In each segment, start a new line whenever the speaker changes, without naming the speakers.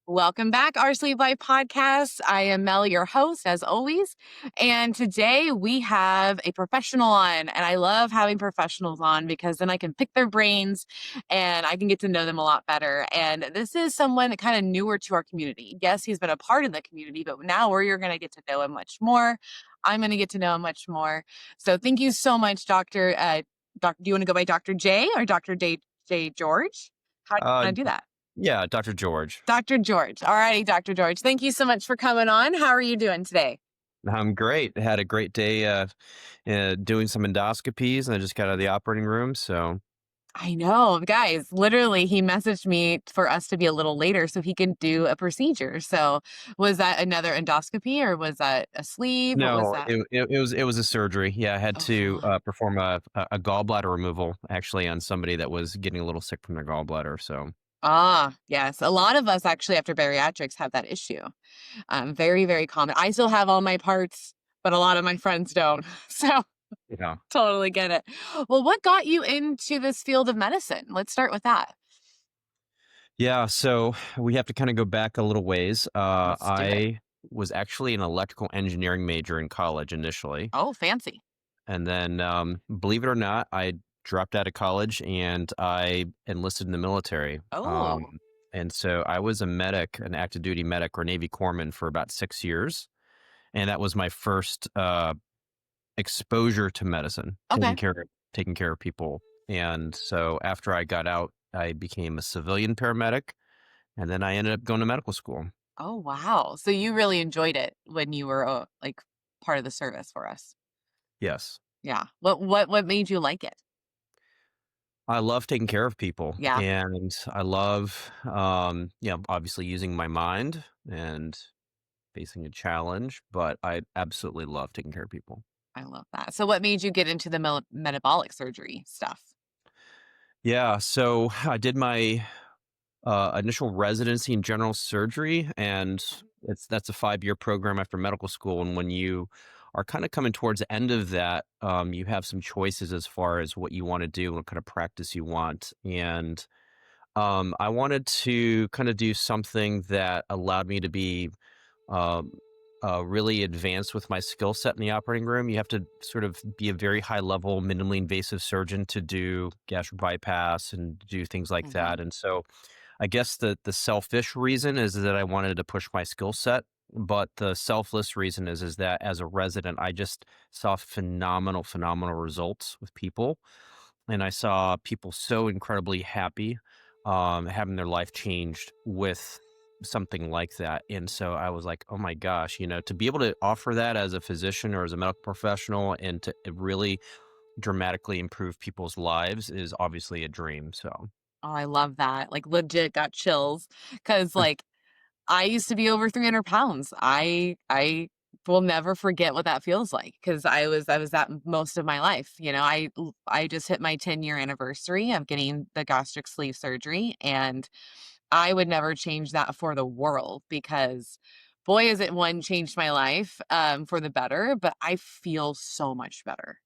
Welcome back, our Sleep Life podcast. I am Mel, your host, as always. And today we have a professional on. And I love having professionals on because then I can pick their brains and I can get to know them a lot better. And this is someone that kind of newer to our community. Yes, he's been a part of the community, but now you're going to get to know him much more. I'm going to get to know him much more. So thank you so much, Doctor. Do you want to go by Dr. J or Dr. J. George? How do you
Uh,
want to do that?
yeah, Dr. George.
Dr. George. All righty, Dr. George. Thank you so much for coming on. How are you doing today?
I'm great. Had a great day doing some endoscopies, and I just got out of the operating room. So,
I know, guys, literally, he messaged me for us to be a little later so he can do a procedure. So, was that another endoscopy or was that a sleeve? What was
no,
that?
it was a surgery. Yeah, I had to
Oh,
perform a gallbladder removal actually on somebody that was getting a little sick from their gallbladder. So,
yes. A lot of us actually, after bariatrics, have that issue. Very, very common. I still have all my parts, but a lot of my friends don't. So,
yeah.
totally get it. Well, what got you into this field of medicine? Let's start with that.
Yeah, so we have to kind of go back a little ways.
Let's do it.
I was actually an electrical engineering major in college initially.
Oh, fancy.
And then, believe it or not, I dropped out of college and I enlisted in the military.
Oh,
And so I was a medic, an active duty medic or Navy corpsman for about 6 years. And that was my first exposure to medicine,
okay.
taking care of people. And so after I got out, I became a civilian paramedic, and then I ended up going to medical school.
Oh, wow. So you really enjoyed it when you were, like, part of the service for us.
Yes.
Yeah. What made you like it?
I love taking care of people,
Yeah,
and I love, obviously using my mind and facing a challenge, but I absolutely love taking care of people.
I love that. So what made you get into the metabolic surgery stuff?
Yeah, so I did my initial residency in general surgery, and that's a 5-year program after medical school. And when you are kind of coming towards the end of that, you have some choices as far as what you want to do and what kind of practice you want. And I wanted to kind of do something that allowed me to be um, really advanced with my skill set in the operating room. You have to sort of be a very high level, minimally invasive surgeon to do gastric bypass and do things like
Mhm.
that. And so I guess the selfish reason is that I wanted to push my skill set. But the selfless reason is that as a resident, I just saw phenomenal results with people, and I saw people so incredibly happy, having their life changed with something like that. And so I was like, oh my gosh, to be able to offer that as a physician or as a medical professional and to really dramatically improve people's lives is obviously a dream. So,
Oh, I love that. Like, legit got chills because, like, I used to be over 300 pounds. I will never forget what that feels like because I was that most of my life. I just hit my 10-year anniversary of getting the gastric sleeve surgery, and I would never change that for the world because boy, has it one changed my life for the better, but I feel so much better.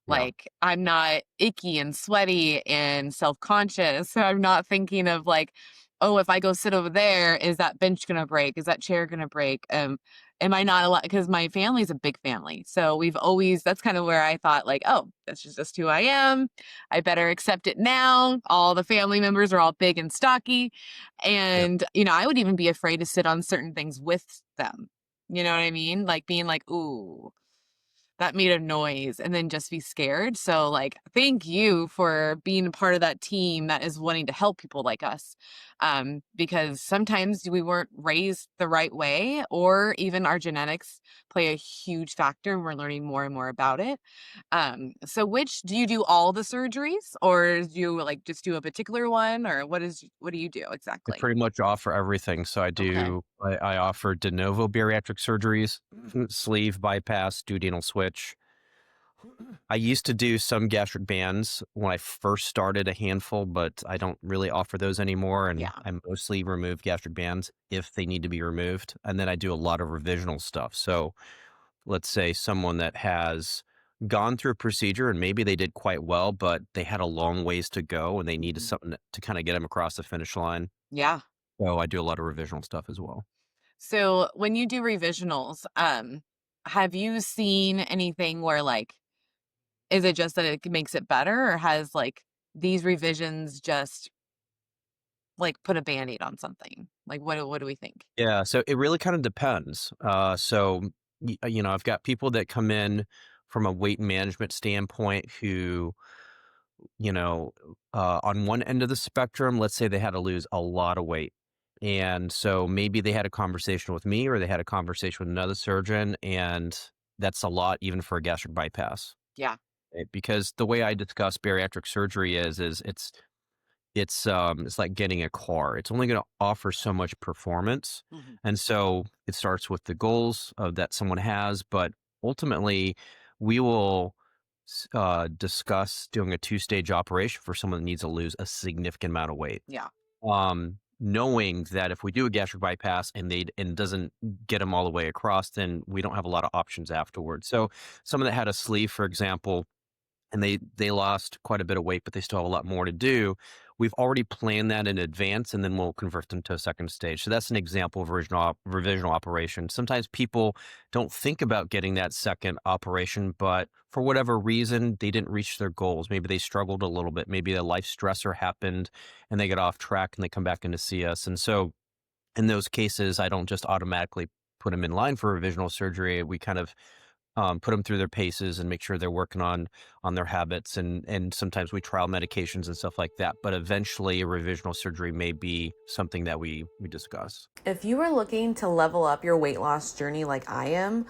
yeah.
Like, I'm not icky and sweaty and self-conscious. I'm not thinking of like, "Oh, if I go sit over there, is that bench gonna break? Is that chair gonna break? Am I not allowed?" Because my family's a big family. So we've always that's kind of where I thought like, "Oh, that's just who I am. I better accept it now." All the family members are all big and stocky.
Yeah.
And, I would even be afraid to sit on certain things with them. You know what I mean? Like being like, "Ooh, that made a noise," and then just be scared. So, like, thank you for being a part of that team that is wanting to help people like us. Because sometimes we weren't raised the right way, or even our genetics play a huge factor, and we're learning more and more about it. So which do you do all the surgeries, or do you like just do a particular one, or what do you do
I
exactly?
pretty much offer everything. So
Okay.
I offer de novo bariatric surgeries, sleeve bypass, duodenal switch. I used to do some gastric bands when I first started, a handful, but I don't really offer those anymore. And
Yeah.
I mostly remove gastric bands if they need to be removed. And then I do a lot of revisional stuff. So let's say someone that has gone through a procedure and maybe they did quite well, but they had a long ways to go and they needed
Mhm.
something to kind of get them across the finish line.
Yeah.
So I do a lot of revisional stuff as well.
So when you do revisionals, have you seen anything where like, is it just that it makes it better, or has like these revisions just like put a band-aid on something? Like what do we think?
Yeah, so it really kind of depends. I've got people that come in from a weight management standpoint who, you know, on one end of the spectrum, let's say they had to lose a lot of weight. And so maybe they had a conversation with me or they had a conversation with another surgeon, and that's a lot even for a gastric bypass.
Yeah.
Because the way I discuss bariatric surgery is it's like getting a car. It's only going to offer so much performance.
Mhm.
And so it starts with the goals that someone has, but ultimately we will discuss doing a two-stage operation for someone that needs to lose a significant amount of weight.
Yeah.
Knowing that if we do a gastric bypass and doesn't get them all the way across, then we don't have a lot of options afterwards. So someone that had a sleeve, for example, and they lost quite a bit of weight, but they still have a lot more to do. We've already planned that in advance, and then we'll convert them to a second stage. So that's an example of revisional operation. Sometimes people don't think about getting that second operation, but for whatever reason, they didn't reach their goals. Maybe they struggled a little bit. Maybe a life stressor happened, and they get off track, and they come back in to see us. And so in those cases, I don't just automatically put them in line for revisional surgery. We kind of put them through their paces and make sure they're working on their habits, and sometimes we trial medications and stuff like that. But eventually, a revisional surgery may be something that we discuss.
If you are looking to level up your weight loss journey like I am,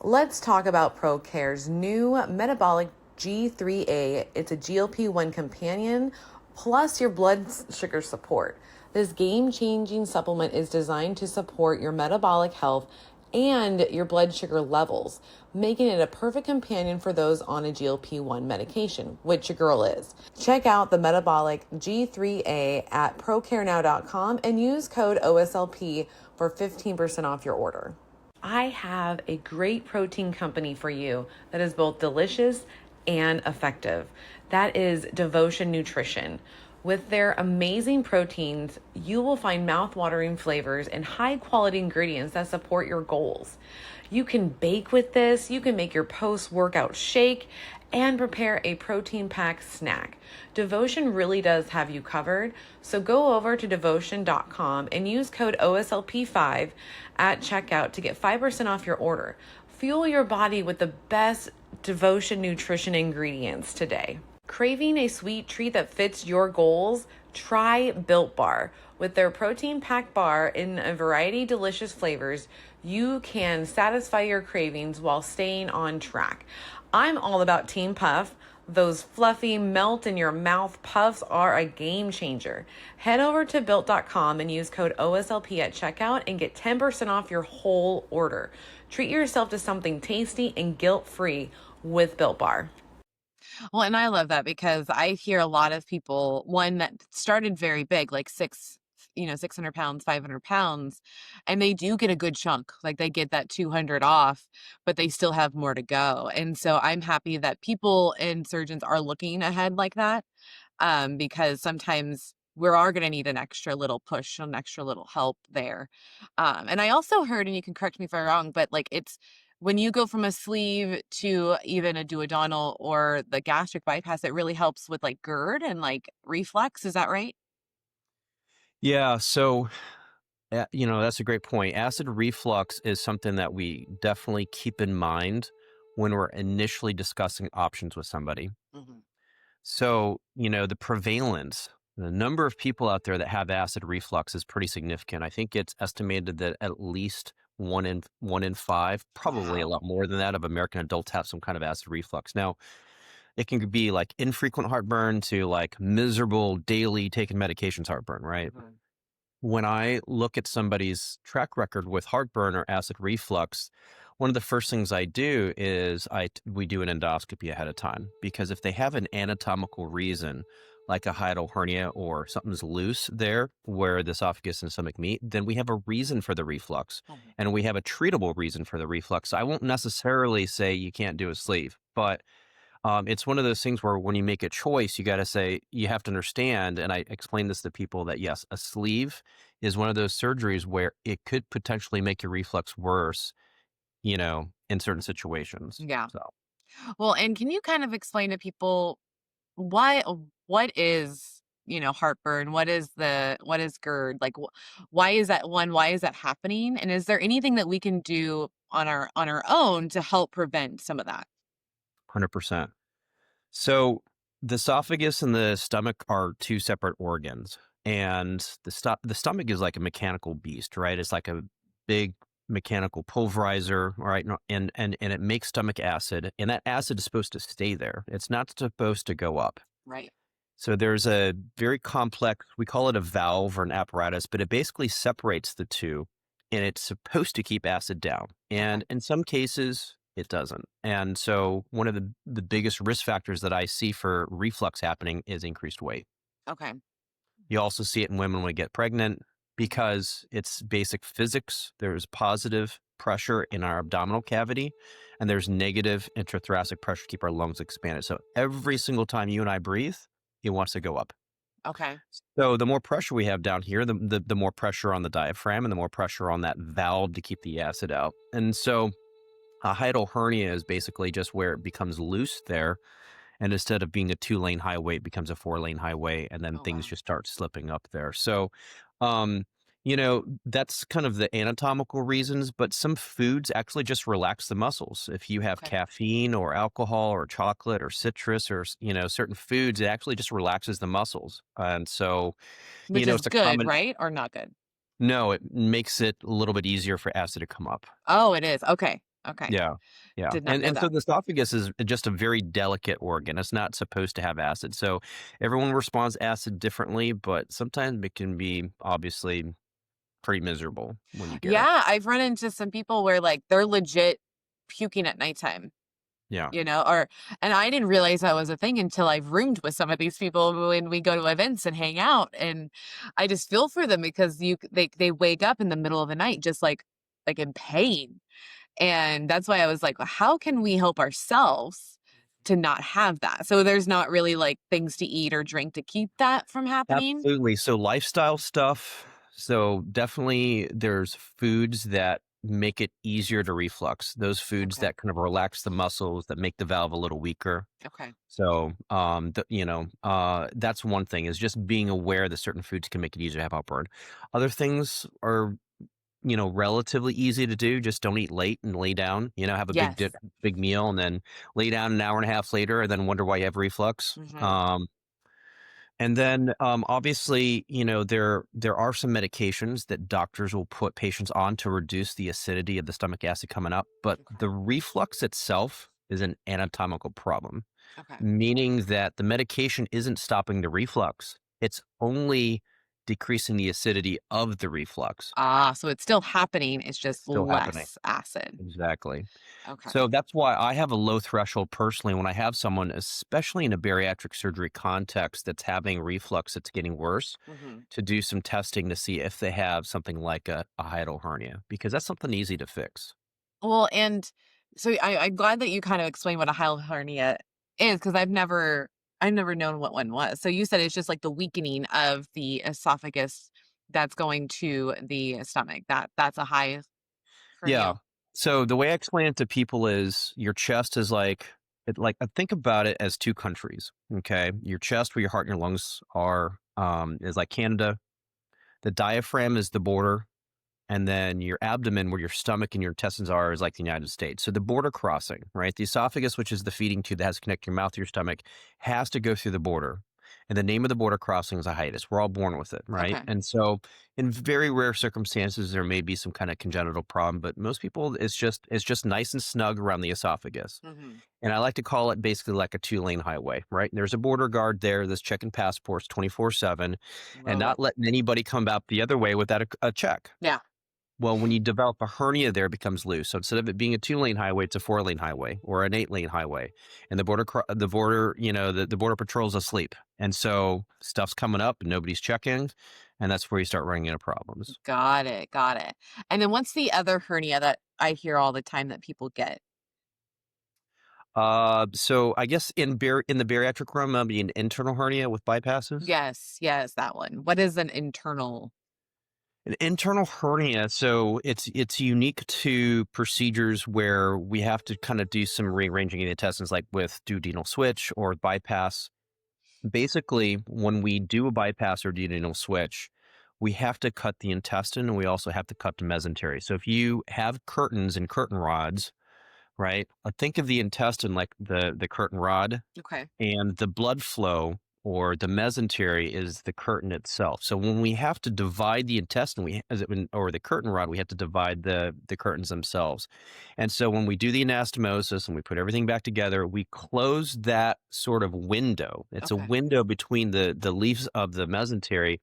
let's talk about ProCare's new metabolic G3A. It's a GLP-1 companion plus your blood sugar support. This game-changing supplement is designed to support your metabolic health and your blood sugar levels, making it a perfect companion for those on a GLP-1 medication, which your girl is. Check out the metabolic G3A at procarenow.com and use code OSLP for 15% off your order. I have a great protein company for you that is both delicious and effective. That is Devotion Nutrition. With their amazing proteins, you will find mouth-watering flavors and high-quality ingredients that support your goals. You can bake with this, you can make your post-workout shake, and prepare a protein-packed snack. Devotion really does have you covered, so go over to devotion.com and use code OSLP5 at checkout to get 5% off your order. Fuel your body with the best Devotion nutrition ingredients today. Craving a sweet treat that fits your goals? Try Built Bar. With their protein-packed bar in a variety of delicious flavors, you can satisfy your cravings while staying on track. I'm all about Team Puff. Those fluffy melt in your mouth puffs are a game changer. Head over to built.com and use code OSLP at checkout and get 10% off your whole order. Treat yourself to something tasty and guilt-free with Built Bar.
Well, and I love that because I hear a lot of people, one that started very big, like 600 pounds, 500 pounds, and they do get a good chunk. Like they get that 200 off, but they still have more to go. And so I'm happy that people and surgeons are looking ahead like that, because sometimes we are going to need an extra little push, an extra little help there. And I also heard, and you can correct me if I'm wrong, but like it's when you go from a sleeve to even a duodenal or the gastric bypass, it really helps with like GERD and like reflux. Is that right?
Yeah. So that's a great point. Acid reflux is something that we definitely keep in mind when we're initially discussing options with somebody.
Mhm.
So, the prevalence, the number of people out there that have acid reflux is pretty significant. I think it's estimated that at least one in five, probably a
Wow.
lot more than that, of American adults have some kind of acid reflux. Now, it can be like infrequent heartburn to like miserable daily taking medications heartburn, right?
Mhm.
When I look at somebody's track record with heartburn or acid reflux, one of the first things I do is we do an endoscopy ahead of time, because if they have an anatomical reason, like a hiatal hernia or something's loose there where the esophagus and stomach meet, then we have a reason for the reflux,
Mhm.
and we have a treatable reason for the reflux. So I won't necessarily say you can't do a sleeve, but It's one of those things where when you make a choice, you got to say, you have to understand. And I explain this to people that yes, a sleeve is one of those surgeries where it could potentially make your reflux worse, in certain situations.
Yeah.
So
Well, and can you kind of explain to people why what is, heartburn? What is GERD? Like why is that one? Why is that happening? And is there anything that we can do on our own to help prevent some of that?
100%. So the esophagus and the stomach are two separate organs, and the stomach is like a mechanical beast, right? It's like a big mechanical pulverizer, right? And it makes stomach acid, and that acid is supposed to stay there. It's not supposed to go up.
Right.
So there's a very complex, we call it a valve or an apparatus, but it basically separates the two, and it's supposed to keep acid down.
Okay.
And in some cases, it doesn't. And so one of the biggest risk factors that I see for reflux happening is increased weight.
Okay.
You also see it in women when they get pregnant
Mhm.
because it's basic physics. There's positive pressure in our abdominal cavity, and there's negative intrathoracic pressure to keep our lungs expanded. So every single time you and I breathe, it wants to go up.
Okay.
So the more pressure we have down here, the more pressure on the diaphragm and the more pressure on that valve to keep the acid out. And so a hiatal hernia is basically just where it becomes loose there. And instead of being a 2-lane highway, it becomes a 4-lane highway. And then
Oh
things
wow.
just start slipping up there. So, that's kind of the anatomical reasons, but some foods actually just relax the muscles. If you have
Okay.
caffeine or alcohol or chocolate or citrus or, certain foods, it actually just relaxes the muscles. And so,
Which is
it's a
good,
common,
right? Or not good?
no, it makes it a little bit easier for acid to come up.
Oh, it is. Okay. Okay.
Yeah, yeah,
Did not
and
know
and so
that.
the esophagus is just a very delicate organ. It's not supposed to have acid, so everyone responds acid differently, but sometimes it can be obviously pretty miserable when you get it.
Yeah, I've run into some people where like they're legit puking at nighttime,
Yeah,
or and I didn't realize that was a thing until I've roomed with some of these people when we go to events and hang out, and I just feel for them because they wake up in the middle of the night just like in pain. And that's why I was like, well, how can we help ourselves to not have that? So there's not really like things to eat or drink to keep that from happening.
absolutely. So lifestyle stuff. So definitely there's foods that make it easier to reflux. Those foods
Okay.
that kind of relax the muscles, that make the valve a little weaker.
Okay.
So, that's one thing is just being aware that certain foods can make it easier to have heartburn. Other things are, relatively easy to do. Just don't eat late and lay down, have a
Yes.
big meal and then lay down an hour and a half later and then wonder why you have reflux.
Hmm.
And then, obviously, there are some medications that doctors will put patients on to reduce the acidity of the stomach acid coming up, but
Okay.
the reflux itself is an anatomical problem,
Okay.
meaning that the medication isn't stopping the reflux. It's only decreasing the acidity of the reflux.
Ah, so it's still happening. It's
It's
just
still happening.
less acid.
Exactly.
Okay.
So that's why I have a low threshold personally when I have someone, especially in a bariatric surgery context that's having reflux that's getting worse,
Hmm.
to do some testing to see if they have something like a hiatal hernia, because that's something easy to fix.
Well, and so I'm glad that you kind of explained what a hiatal hernia is because I've never known what one was. So you said it's just like the weakening of the esophagus that's going to the stomach. That's a high
Yeah.
hernia.
So the way I explain it to people is your chest is think about it as two countries. Okay. Your chest, where your heart and your lungs are, is like Canada. The diaphragm is the border. And then your abdomen, where your stomach and your intestines are, is like the United States. So the border crossing, right? The esophagus, which is the feeding tube that has to connect your mouth to your stomach, has to go through the border. And the name of the border crossing is a hiatus. We're all born with it, right?
Okay.
And so, in very rare circumstances, there may be some kind of congenital problem, but most people, it's just nice and snug around the esophagus.
Hmm.
And I like to call it basically like a 2-lane highway, right? There's a border guard there that's checking passports 24/7, and
Love
not
it.
letting anybody come out the other way without a check.
Yeah.
Well, when you develop a hernia there, it becomes loose. So instead of it being a 2-lane highway, it's a 4-lane highway or an 8-lane highway. And the border patrol's asleep. And so stuff's coming up and nobody's checking. And that's where you start running into problems.
Got it. Got it. And then what's the other hernia that I hear all the time that people get?
So I guess in the bariatric room, be an internal hernia with bypasses.
Yes, yes, that one. What is an internal?
An internal hernia, so it's unique to procedures where we have to kind of do some rearranging of the intestines, like with duodenal switch or bypass. Basically, when we do a bypass or duodenal switch, we have to cut the intestine and we also have to cut the mesentery. So if you have curtains and curtain rods, right? Think of the intestine like the curtain rod,
Okay.
and the blood flow or the mesentery is the curtain itself. So when we have to divide the intestine, or the curtain rod, we have to divide the curtains themselves. And so when we do the anastomosis and we put everything back together, we close that sort of window. It's a
Okay.
window between the leaves of the mesentery.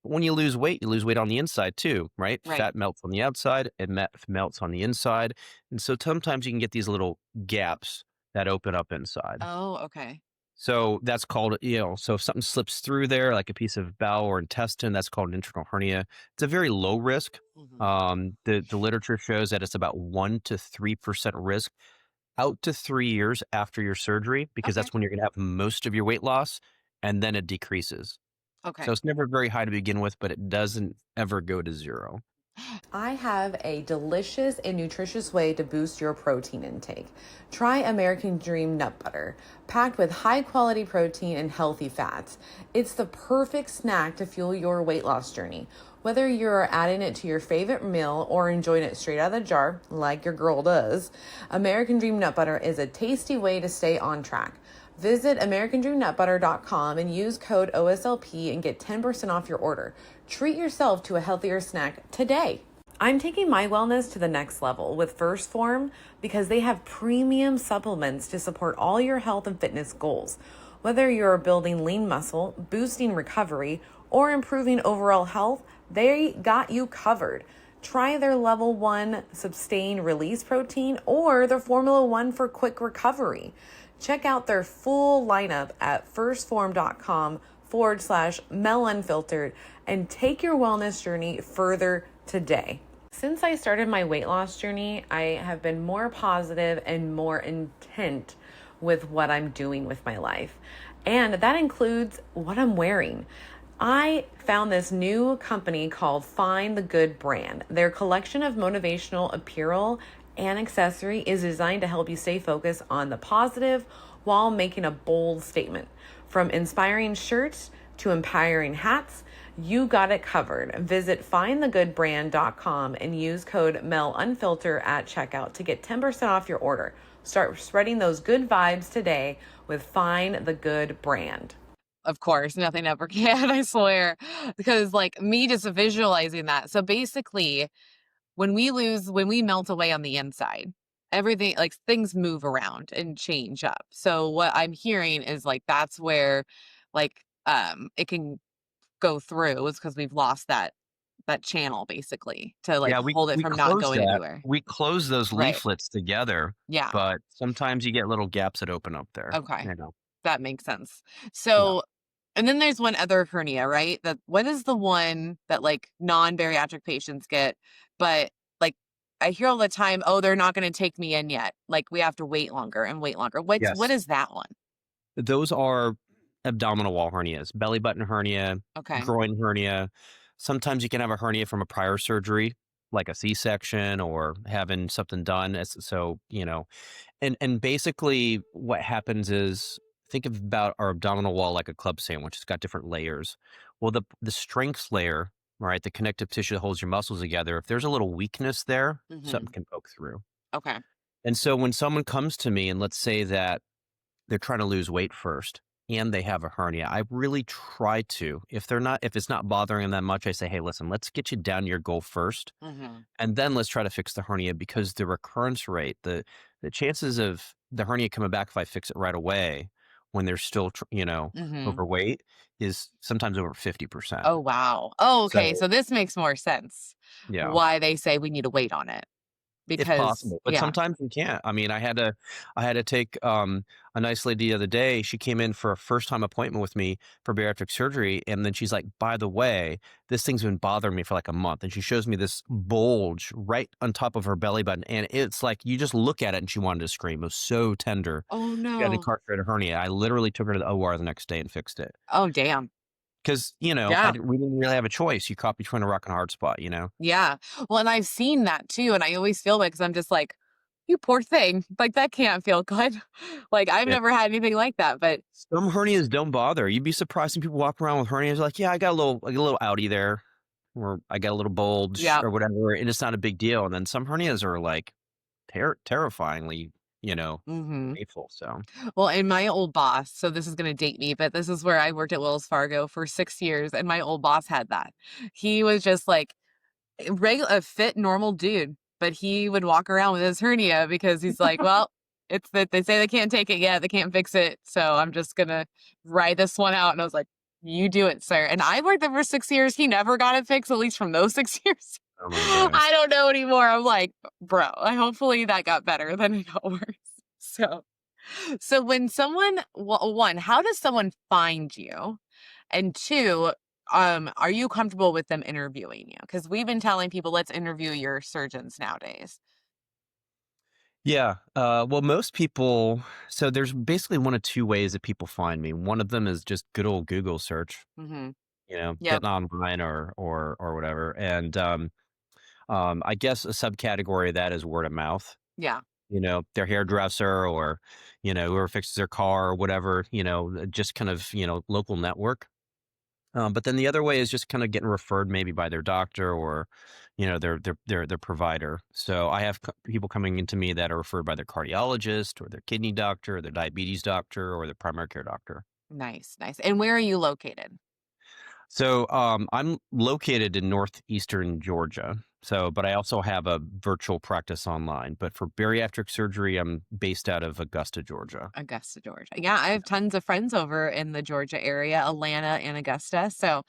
But when you lose weight on the inside too, right?
Right.
Fat melts on the outside, and melts on the inside. And so sometimes you can get these little gaps that open up inside.
Oh, okay.
So that's called, so if something slips through there, like a piece of bowel or intestine, that's called an internal hernia. It's a very low risk.
Mhm.
The literature shows that it's about 1 to 3% risk out to 3 years after your surgery, because
Okay.
that's when you're going to have most of your weight loss, and then it decreases. So
Okay.
it's never very high to begin with, but it doesn't ever go to zero.
I have a delicious and nutritious way to boost your protein intake. Try American Dream Nut Butter, packed with high quality protein and healthy fats. It's the perfect snack to fuel your weight loss journey. Whether you're adding it to your favorite meal or enjoying it straight out of the jar, like your girl does, American Dream Nut Butter is a tasty way to stay on track. Visit AmericanDreamNutButter.com and use code OSLP and get 10% off your order. Treat yourself to a healthier snack today. I'm taking my wellness to the next level with First Form because they have premium supplements to support all your health and fitness goals. Whether you're building lean muscle, boosting recovery, or improving overall health, they got you covered. Try their level 1 sustain release protein or their Formula 1 for quick recovery. Check out their full lineup at firstform.com/melunfiltered and take your wellness journey further today. Since I started my weight loss journey, I have been more positive and more intent with what I'm doing with my life. And that includes what I'm wearing. I found this new company called Find the Good Brand. Their collection of motivational apparel and accessory is designed to help you stay focused on the positive while making a bold statement. From inspiring shirts to empowering hats, you got it covered. Visit findthegoodbrand.com and use code MELUNFILTER at checkout to get 10% off your order. Start spreading those good vibes today with Find the Good Brand.
Of course, nothing ever can, I swear. Because like me just visualizing that. So basically, when we melt away on the inside, everything like things move around and change up. So what I'm hearing is like that's where like it can go through is because we've lost that channel basically to like
Yeah,
hold it
we
from not
close
going
that.
anywhere.
We close those
Right.
leaflets together,
Yeah.
but sometimes you get little gaps that open up there.
Okay.
You know.
That makes sense.
Yeah.
So, and then there's one other hernia, right? That what is the one that like non-bariatric patients get, but like I hear all the time, oh, they're not going to take me in yet. Like we have to wait longer and wait longer. What
Yes.
is that one?
Those are abdominal wall hernias, belly button hernia,
Okay.
groin hernia. Sometimes you can have a hernia from a prior surgery, like a C-section or having something done. So, and basically what happens is think about our abdominal wall like a club sandwich. It's got different layers. Well, the strength layer, right, the connective tissue that holds your muscles together, if there's a little weakness there, something
Hmm.
can poke through.
Okay.
And so when someone comes to me and let's say that they're trying to lose weight first and they have a hernia, I really try to, if it's not bothering them that much, I say, hey, listen, let's get you down to your goal first.
Hmm.
And then let's try to fix the hernia, because the recurrence rate, the chances of the hernia coming back if I fix it right away when they're still,
Hmm.
overweight is sometimes over 50%.
Oh, wow. Oh, okay.
So
So this makes more sense
yeah,
why they say we need to wait on it.
if
because
possible, but
yeah.
sometimes we can't. I mean, I had to take, a nice lady the other day. She came in for a first-time appointment with me for bariatric surgery, and then she's like, "By the way, this thing's been bothering me for, like, a month," and she shows me this bulge right on top of her belly button, and it's like, you just look at it and she wanted to scream. It was so tender.
Oh,
She had an
no.
incarcerated hernia. I literally took her to the OR the next day and fixed it.
Oh, damn.
'Cause,
Yeah.
we didn't really have a choice. You caught between a rock and a hard spot, you know?
Yeah. Well, and I've seen that too, and I always feel bad 'cause I'm just like, "You poor thing." Like, that can't feel good. Like, I've
Yeah.
never had anything like that, but
Some hernias don't bother. You'd be surprised when people walk around with hernias like, "Yeah, I got a little outie there," or, "I got a little bulge,"
yeah.
or whatever, and it's not a big deal, and then some hernias are, like, terrifyingly,
Mhm.
painful, so
Well, and my old boss, so this is gonna date me, but this is where I worked at Wells Fargo for 6 years, and my old boss had that. He was just like a fit, normal dude, but he would walk around with his hernia because he's like, "Well, it's that they say they can't take it yet, they can't fix it, so I'm just gonna ride this one out." And I was like, "You do it, sir." And I worked there for 6 years. He never got it fixed, at least from those 6 years.
oh my gosh.
I don't know anymore. I'm like, "Bro, hopefully that got better than it got worse." So so when someone well, 1, how does someone find you? And 2, are you comfortable with them interviewing you? Because we've been telling people, let's interview your surgeons nowadays.
Yeah, well, most people so there's basically 1 of 2 ways that people find me. One of them is just good old Google search,
Mhm. Yep.
getting online or whatever, and, I guess a subcategory of that is word of mouth.
Yeah.
Their hairdresser or, whoever fixes their car or whatever, just kind of, local network. But then the other way is just kind of getting referred maybe by their doctor or, their provider. So I have people coming into me that are referred by their cardiologist or their kidney doctor or their diabetes doctor or their primary care doctor.
Nice, nice. And where are you located?
So I'm located in northeastern Georgia. So, but I also have a virtual practice online. But for bariatric surgery, I'm based out of Augusta, Georgia.
Augusta, Georgia. Yeah, I have tons of friends over in the Georgia area, Atlanta and Augusta. So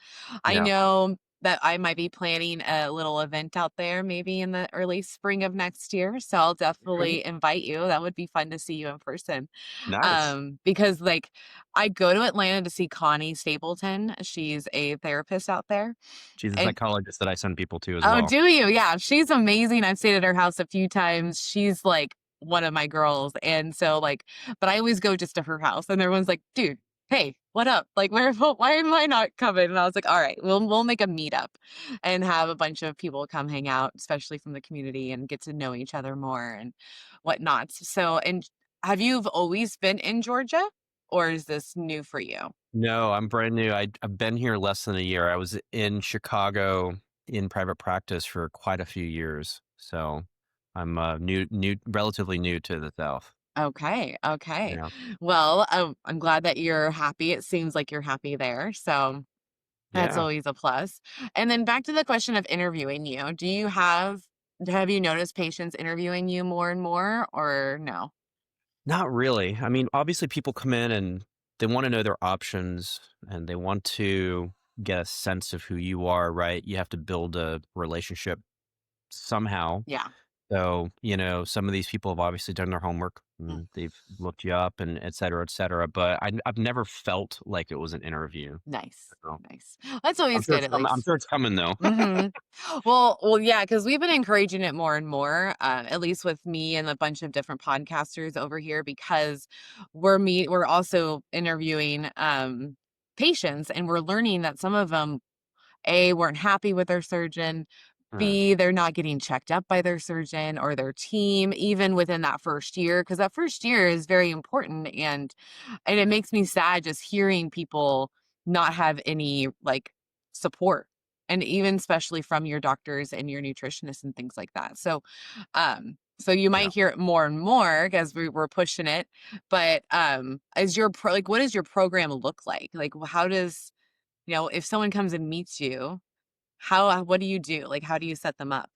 I
Yeah.
know that I might be planning a little event out there maybe in the early spring of next year. So I'll
Okay.
definitely invite you. That would be fun to see you in person.
Nice.
Because like I go to Atlanta to see Connie Stapleton. She's a therapist out there.
She's a
And
psychologist that I send people to as
oh,
well.
do you? Yeah, she's amazing. I've stayed at her house a few times. She's like one of my girls. And so like, but I always go just to her house and everyone's like, dude, hey, what up? Like why am I not coming? And I was like, all right, we'll make a meetup and have a bunch of people come hang out, especially from the community and get to know each other more and whatnot. So and have you always been in Georgia or is this new for you?
No, I'm brand new. I've been here less than a year. I was in Chicago in private practice for quite a few years. So I'm relatively new to the South.
Okay, okay.
Yeah.
Well, I'm glad that you're happy. It seems like you're happy there, so that's
Yeah.
always a plus. And then back to the question of interviewing you. Have you noticed patients interviewing you more and more or no?
Not really. I mean, obviously people come in and they want to know their options and they want to get a sense of who you are, right? You have to build a relationship somehow.
Yeah.
So, some of these people have obviously done their homework
Mm,
and they've looked you up and et cetera. But I've never felt like it was an interview.
nice.
So
Nice. That's
I'm
always
sure
good
it's
at
coming. I'm
least.
sure it's coming though.
Mhm. Well, yeah, because we've been encouraging it more and more, at least with me and a bunch of different podcasters over here, because we're also interviewing patients, and we're learning that some of them A, weren't happy with their surgeon.
Mm,
B, they're not getting checked up by their surgeon or their team, even within that first year, because that first year is very important. And it makes me sad just hearing people not have any like support. And even especially from your doctors and your nutritionists and things like that. So you
yeah.
might hear it more and more because we're pushing it. But like what does your program look like? Like how does if someone comes and meets you, what do you do? Like, how do you set them up?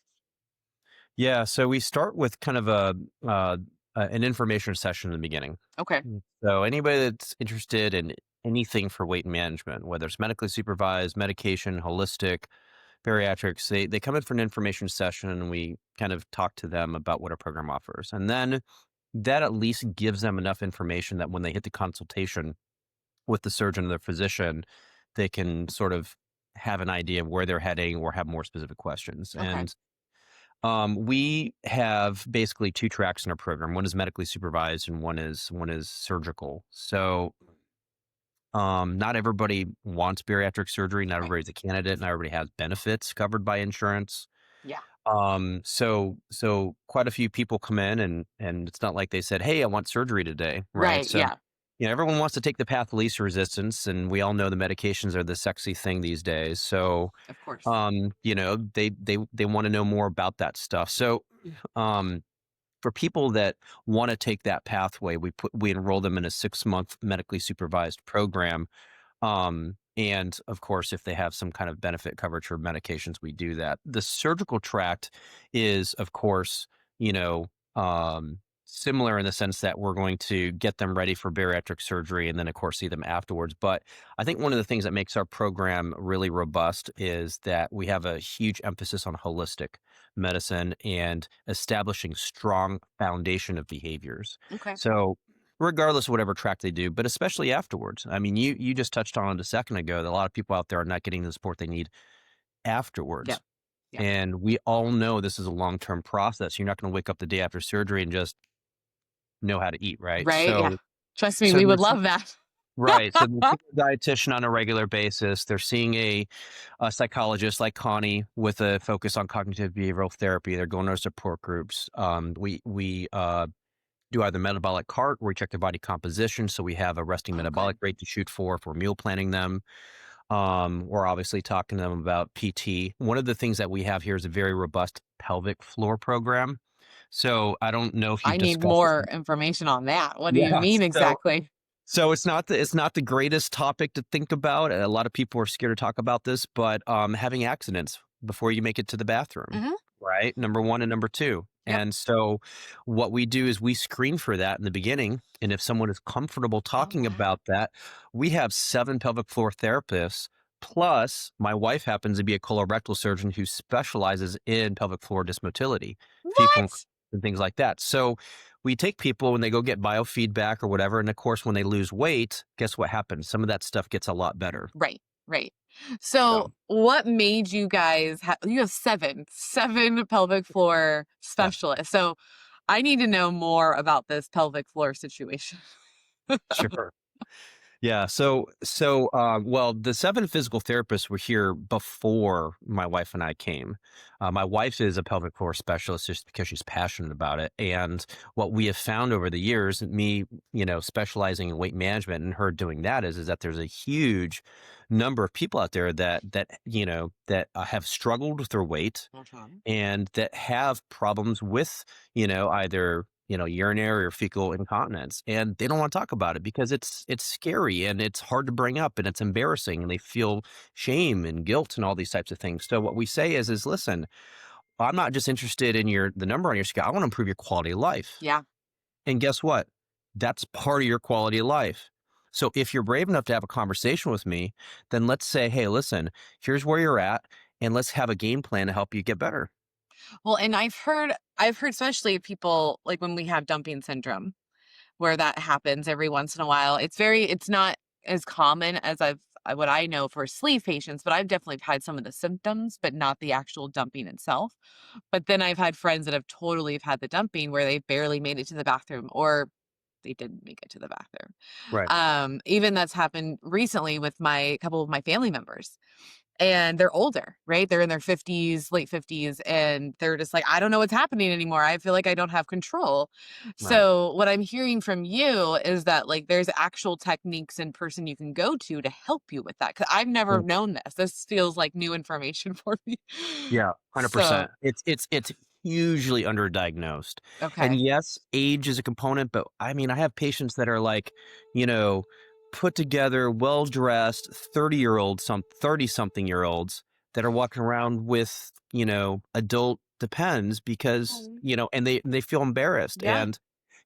Yeah. So we start with kind of uh, an information session in the beginning.
Okay.
So anybody that's interested in anything for weight management, whether it's medically supervised, medication, holistic, bariatrics, they come in for an information session and we kind of talk to them about what our program offers. And then that at least gives them enough information that when they hit the consultation with the surgeon or the physician, they can sort of have an idea of where they're heading or have more specific questions.
Okay.
And we have basically two tracks in our program. One is medically supervised, and one is surgical. So not everybody wants bariatric surgery. Not
Right.
everybody's a candidate. Not everybody has benefits covered by insurance.
Yeah.
So quite a few people come in, and it's not like they said, "Hey, I want surgery today," right?
Right.
So
Yeah.
everyone wants to take the path of least resistance, and we all know the medications are the sexy thing these days. So
Of course.
they want to know more about that stuff. So um, for people that want to take that pathway, we enroll them in a 6-month medically supervised program. And of course, if they have some kind of benefit coverage for medications, we do that. The surgical tract is, of course, you know, similar in the sense that we're going to get them ready for bariatric surgery and then, of course, see them afterwards. But I think one of the things that makes our program really robust is that we have a huge emphasis on holistic medicine and establishing strong foundation of behaviors.
Okay.
So regardless of whatever track they do, but especially afterwards. I mean, you just touched on it a second ago that a lot of people out there are not getting the support they need
Yeah.
afterwards.
Yeah.
And we all know this is a long-term process. You're not going to wake up the day after surgery and just know how to eat, right?
Right. Yeah.
So,
Trust me,
so
we
they're
would love that.
right. So they're seeing a dietitian on a regular basis. They're seeing a psychologist like Connie with a focus on cognitive behavioral therapy. They're going to our support groups. We do either metabolic cart where we check their body composition. So we have a resting
Oh,
metabolic
good.
rate to shoot for if we're meal planning them. We're obviously talking to them about PT. One of the things that we have here is a very robust pelvic floor program. So I don't know if
I
you've
need
discussed this.
more information on that. What do you
Yeah.
mean
So
exactly?
so it's not the greatest topic to think about. A lot of people are scared to talk about this, but having accidents before you make it to the bathroom,
Hmm.
right? Number one and number two.
Yep.
And so what we do is we screen for that in the beginning. And if someone is comfortable
Oh,
talking
wow.
about that, we have 7 pelvic floor therapists. Plus, my wife happens to be a colorectal surgeon who specializes in pelvic floor dysmotility, fecal
What?
and things like that. So we take people when they go get biofeedback or whatever, and of course, when they lose weight, guess what happens? Some of that stuff gets a lot better.
Right. Right.
So
So, what made you guys you have seven pelvic floor
yeah,
specialists. So, I need to know more about this pelvic floor situation.
sure. Yeah. Well, the 7 physical therapists were here before my wife and I came. My wife is a pelvic floor specialist just because she's passionate about it. And what we have found over the years, me, specializing in weight management and her doing that is that there's a huge number of people out there that have struggled with their weight
Mhm.
and that have problems with, either, urinary or fecal incontinence. And they don't want to talk about it because it's scary and it's hard to bring up and it's embarrassing and they feel shame and guilt and all these types of things. So what we say is listen, I'm not just interested in the number on your scale. I want to improve your quality of life.
Yeah.
And guess what? That's part of your quality of life. So if you're brave enough to have a conversation with me, then let's say, hey, listen, here's where you're at, and let's have a game plan to help you get better.
Well, and I've heard especially people like when we have dumping syndrome where that happens every once in a while. It's not as common as what I know for sleeve patients, but I've definitely had some of the symptoms, but not the actual dumping itself. But then I've had friends that have totally have had the dumping where they barely made it to the bathroom or they didn't make it to the bathroom.
Right.
Even that's happened recently with my couple of my family members. And they're older, right? They're in their 50s, late 50s, and they're just like, I don't know what's happening anymore. I feel like I don't have control.
Right.
So, what I'm hearing from you is that, like, there's actual techniques and person you can go to help you with that. Cause I've never known this. This feels like new information for me.
Yeah,
So,
100%. It's hugely underdiagnosed. And
okay.
yes, age is a component, but I mean, I have patients that are like, you know, put together, well-dressed 30-something-year-olds that are walking around with, adult Depends because,
Um,
and they feel embarrassed
Yeah.
and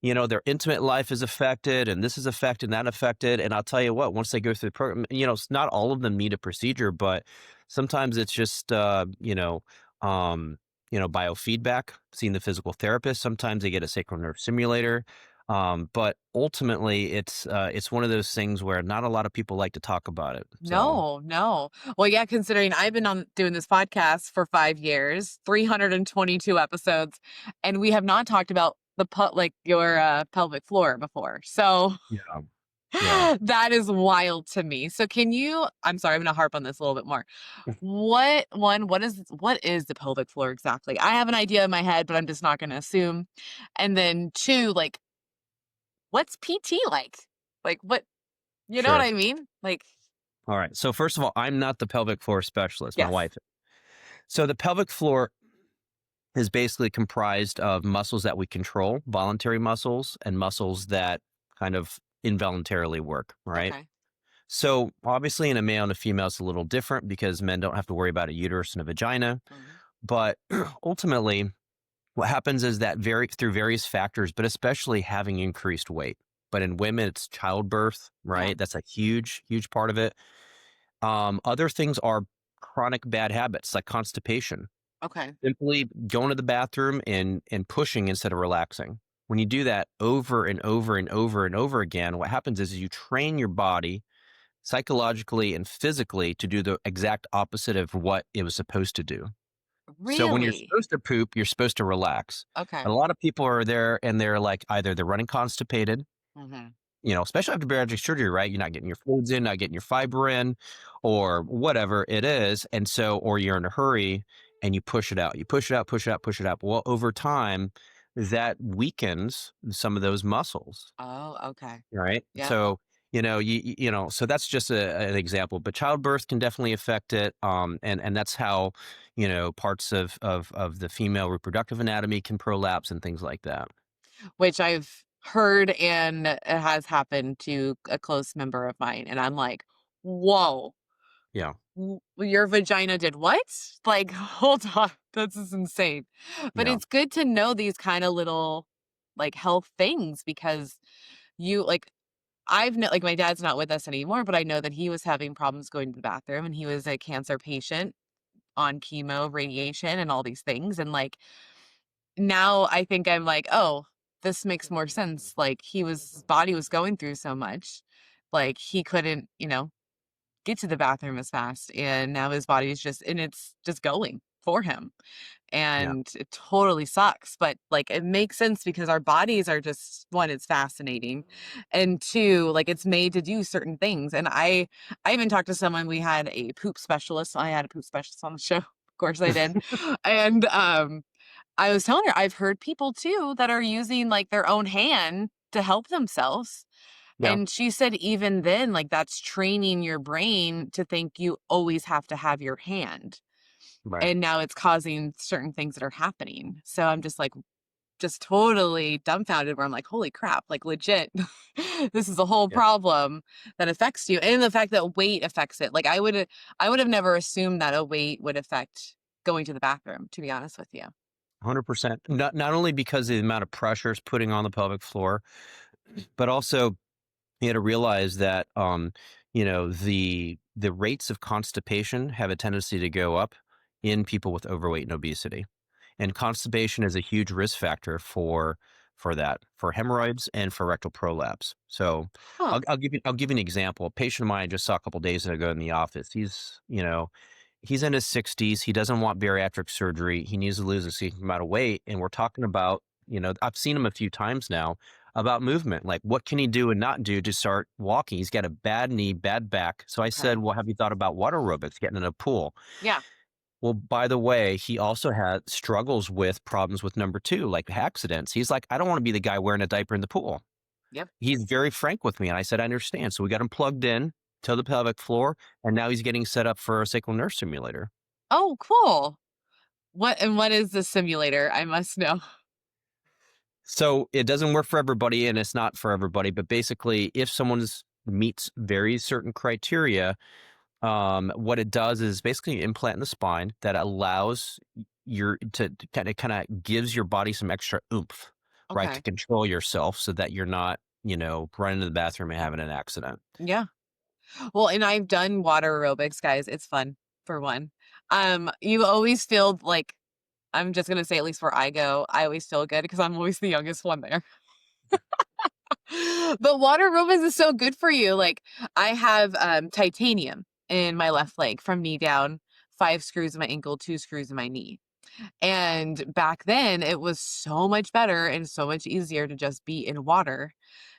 their intimate life is affected and this is affected and that affected. And I'll tell you what, once they go through the program, it's not all of them need a procedure, but Sometimes it's just, biofeedback, seeing the physical therapist. Sometimes they get a sacral nerve simulator. But ultimately, it's one of those things where not a lot of people like to talk about it. So
No, no. Well, yeah, considering I've been on doing this podcast for 5 years, 322 episodes, and we have not talked about like your pelvic floor before. So
yeah, yeah,
that is wild to me. So can you I'm sorry, I'm going to harp on this a little bit more. What is the pelvic floor exactly? I have an idea in my head, but I'm just not going to assume. And then two, like what's PT like? Like what, you know what
sure.
I mean? Like
All right. So first of all, I'm not the pelvic floor specialist. My
yes.
wife is. So the pelvic floor is basically comprised of muscles that we control, voluntary muscles, and muscles that kind of involuntarily work, right?
Okay.
So obviously in a male and a female, it's a little different because men don't have to worry about a uterus and a vagina.
Mhm.
But ultimately, what happens is that through various factors, but especially having increased weight. But in women, it's childbirth,
Yeah.
right? That's a huge, huge part of it. Other things are chronic bad habits like constipation.
Okay.
Simply going to the bathroom and pushing instead of relaxing. When you do that over and over and over and over again, what happens is you train your body psychologically and physically to do the exact opposite of what it was supposed to do. So when you're
Really?
supposed to poop, you're supposed to relax.
Okay.
And a lot of people are there and they're like either they're running constipated,
Mhm.
especially after bariatric surgery, right? You're not getting your fluids in, not getting your fiber in, or whatever it is. And so, or you're in a hurry and you push it out. You push it out, push it out, push it out. Well, over time, that weakens some of those muscles,
Oh, okay.
right?
Yep.
So, so that's just an example. But childbirth can definitely affect it. And that's how, parts of the female reproductive anatomy can prolapse and things like that.
Which I've heard and it has happened to a close member of mine, and I'm like, "Whoa,
Yeah.
your vagina did what?" Like, hold on, this is insane. But
Yeah.
it's good to know these kinda little, like, health things because you like, like, my dad's not with us anymore, but I know that he was having problems going to the bathroom, and he was a cancer patient on chemo, radiation, and all these things, and, like, now I think I'm like, "Oh, this makes more sense." Like, his body was going through so much, like, he couldn't, get to the bathroom as fast, and now his body is just and it's just going for him,
Yeah.
and it totally sucks, but, like, it makes sense because our bodies are just 1, it's fascinating, and 2, like, it's made to do certain things, and I even talked to someone we had a poop specialist, I had a poop specialist on the show, of course I did, and, I was telling her I've heard people too that are using, like, their own hand to help themselves,
Yeah.
and she said even then, like, that's training your brain to think you always have to have your hand,
Right.
and now it's causing certain things that are happening. So I'm just, like, just totally dumbfounded where I'm like, "Holy crap, like, legit, this is a whole
Yeah.
problem that affects you," and the fact that weight affects it. Like, I would have never assumed that a weight would affect going to the bathroom, to be honest with you.
100%. Not only because of the amount of pressure it's putting on the pelvic floor, but also you had to realize that the rates of constipation have a tendency to go up in people with overweight and obesity. And constipation is a huge risk factor for that, for hemorrhoids and for rectal prolapse. So
Huh,
I'll give you an example. A patient of mine I just saw a couple days ago in the office. He's in his 60s. He doesn't want bariatric surgery. He needs to lose a significant amount of weight. And we're talking about, I've seen him a few times now about movement. Like, what can he do and not do to start walking? He's got a bad knee, bad back. So I said,
okay.
well, have you thought about water aerobics, getting in a pool?
Yeah,
Well, by the way, he also had struggles with problems with number two, like accidents. He's like, I don't want to be the guy wearing a diaper in the pool.
yep.
He's very frank with me. And I said, I understand. So we got him plugged in to the pelvic floor. And now he's getting set up for a sacral nerve simulator.
Oh, cool. What is the simulator? I must know.
So it doesn't work for everybody and it's not for everybody. But basically, if someone's meets very certain criteria, what it does is basically implant in the spine that allows your to kind of gives your body some extra oomph, right, to
Okay.
control yourself so that you're not, running to the bathroom and having an accident.
Yeah. Well, and I've done water aerobics, guys. It's fun. for one. You always feel like, I'm just gonna say, at least where I go, I always feel good because I'm always the youngest one there. But water aerobics is so good for you. Like, I have titanium in my left leg from knee down, 5 screws in my ankle, 2 screws in my knee. And back then, it was so much better and so much easier to just be in water,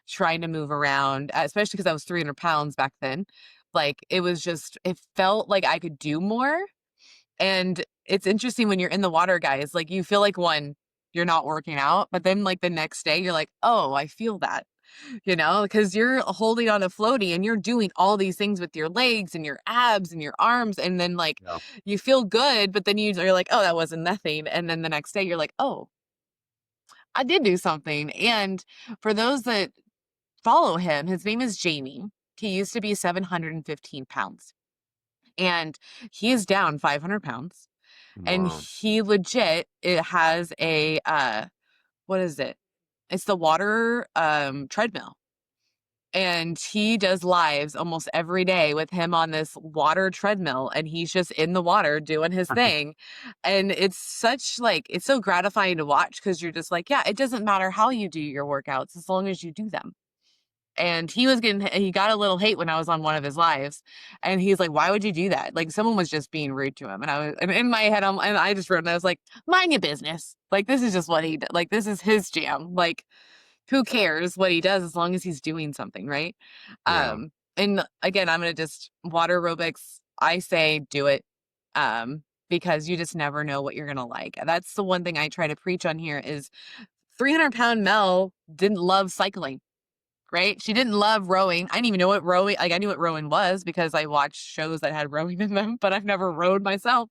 trying to move around, especially because I was 300 pounds back then. Like, it was just, it felt like I could do more. And it's interesting when you're in the water, guys, like, you feel like, one, you're not working out, but then like the next day, you're like, oh, I feel that, because you're holding on a floaty and you're doing all these things with your legs and your abs and your arms. And then like
Yeah.
you feel good, but then you're like, oh, that wasn't nothing. And then the next day you're like, oh, I did do something. And for those that follow him, his name is Jamie. He used to be 715 pounds and he is down 500 pounds. And
Wow.
he legit, it has a, what is it? It's the water treadmill. And he does lives almost every day with him on this water treadmill, and he's just in the water doing his thing. And it's such like, it's so gratifying to watch because you're just like, yeah, it doesn't matter how you do your workouts as long as you do them. And he got a little hate when I was on one of his lives, and he's like, why would you do that? Like, someone was just being rude to him. And in my head, and I just wrote, and I was like, mind your business. Like, this is just what like, this is his jam. Like, who cares what he does as long as he's doing something, right?
Yeah.
And again, I'm gonna just water aerobics. I say do it, because you just never know what you're gonna like. That's the one thing I try to preach on here is 300-pound Mel didn't love cycling, right? She didn't love rowing. I didn't even know what rowing, like, I knew what rowing was because I watched shows that had rowing in them, but I've never rowed myself,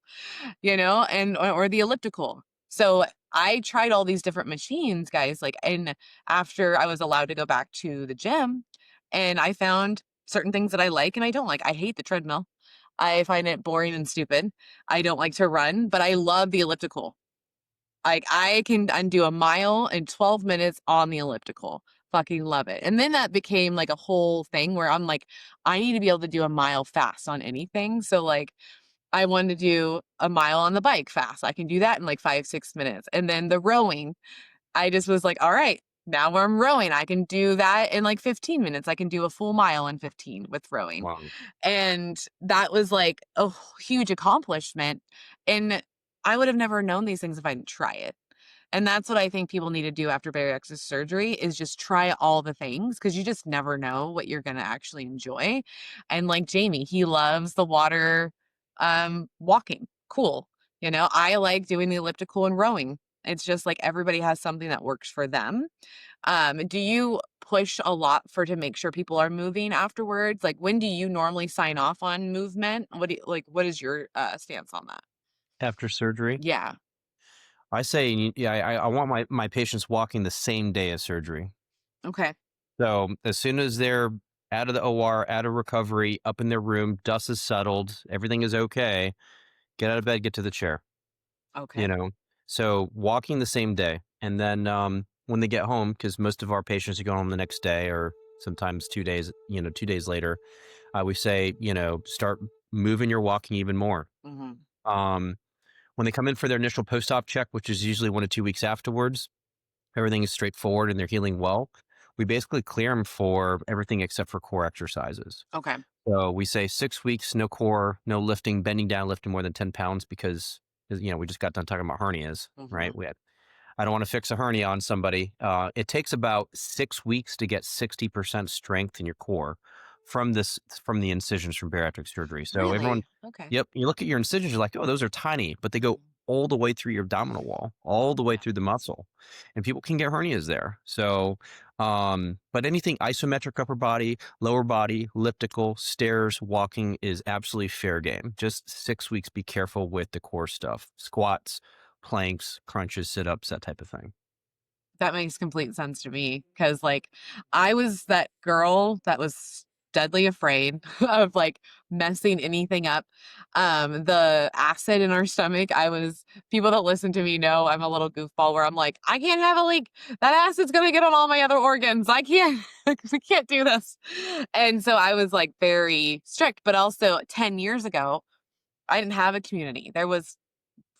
and or the elliptical. So I tried all these different machines, guys, like, and after I was allowed to go back to the gym, and I found certain things that I like and I don't like. I hate the treadmill. I find it boring and stupid. I don't like to run, but I love the elliptical. Like, I can undo a mile in 12 minutes on the elliptical. Fucking love it. And then that became like a whole thing where I'm like, I need to be able to do a mile fast on anything. So like, I wanted to do a mile on the bike fast. I can do that in like 5-6 minutes. And then the rowing, I just was like, all right, now I'm rowing. I can do that in like 15 minutes. I can do a full mile in 15 with rowing.
Wow.
And that was like a huge accomplishment. And I would have never known these things if I didn't try it. And that's what I think people need to do after bariatric surgery is just try all the things because you just never know what you're going to actually enjoy. And like Jamie, he loves the water walking. Cool. I like doing the elliptical and rowing. It's just like everybody has something that works for them. Do you push a lot to make sure people are moving afterwards? Like, when do you normally sign off on movement? What is your stance on that?
After surgery,
Yeah.
I say, yeah, I want my patients walking the same day as surgery.
Okay.
So as soon as they're out of the OR, out of recovery, up in their room, dust is settled, everything is okay, get out of bed, get to the chair, you
Okay.
know? So walking the same day. And then when they get home, because most of our patients are going home the next day or sometimes 2 days, 2 days later, we say, start moving your walking even more.
Hmm.
Um, when they come in for their initial post-op check, which is usually 1 to 2 weeks afterwards, everything is straightforward and they're healing well. We basically clear them for everything except for core exercises.
Okay.
So we say 6 weeks, no core, no lifting, bending down, lifting more than 10 pounds because, we just got done talking about hernias, right?
Hmm.
I don't want to fix a hernia on somebody. It takes about 6 weeks to get 60% strength in your core from the incisions from bariatric surgery. So everyone,
Really? Okay.
yep, you look at your incisions, you're like, oh, those are tiny, but they go all the way through your abdominal wall, all the way
Yeah.
through the muscle, and people can get hernias there. So, but anything isometric upper body, lower body, elliptical, stairs, walking is absolutely fair game. Just 6 weeks. Be careful with the core stuff, squats, planks, crunches, sit-ups, that type of thing.
That makes complete sense to me because, like, I was that girl that was deadly afraid of like messing anything up. The acid in our stomach, people that listen to me know I'm a little goofball where I'm like, I can't have a leak. That acid's gonna get on all my other organs. I can't, we can't do this. And so I was like very strict, but also 10 years ago, I didn't have a community. There was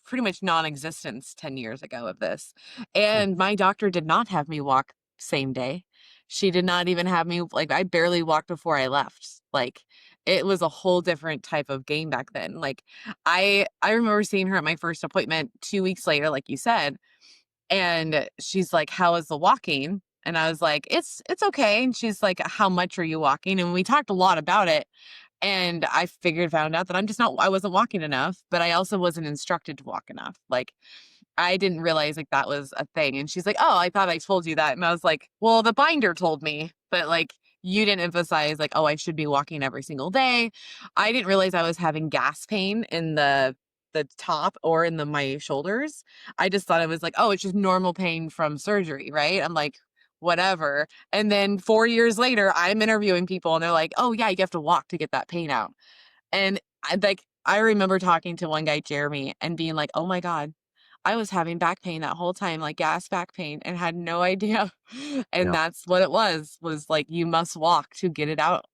pretty much non-existence 10 years ago of this. And my doctor did not have me walk same day. She did not even have me, like, I barely walked before I left. Like, it was a whole different type of game back then. Like, I remember seeing her at my first appointment 2 weeks later, like you said, and she's like, "How is the walking?" And I was like, "It's okay." And she's like, "How much are you walking?" And we talked a lot about it. And I found out that I wasn't walking enough, but I also wasn't instructed to walk enough. Like, I didn't realize, like, that was a thing. And she's like, "Oh, I thought I told you that." And I was like, "Well, the binder told me, but, like, you didn't emphasize, like, oh, I should be walking every single day." I didn't realize I was having gas pain in the top or in my shoulders. I just thought it was like, "Oh, it's just normal pain from surgery, right?" I'm like, "Whatever." And then 4 years later, I'm interviewing people and they're like, "Oh, yeah, you have to walk to get that pain out." And I remember talking to one guy, Jeremy, and being like, "Oh my God, I was having back pain that whole time, like gas back pain, and had no idea." And
Yeah.
that's what it was like, you must walk to get it out.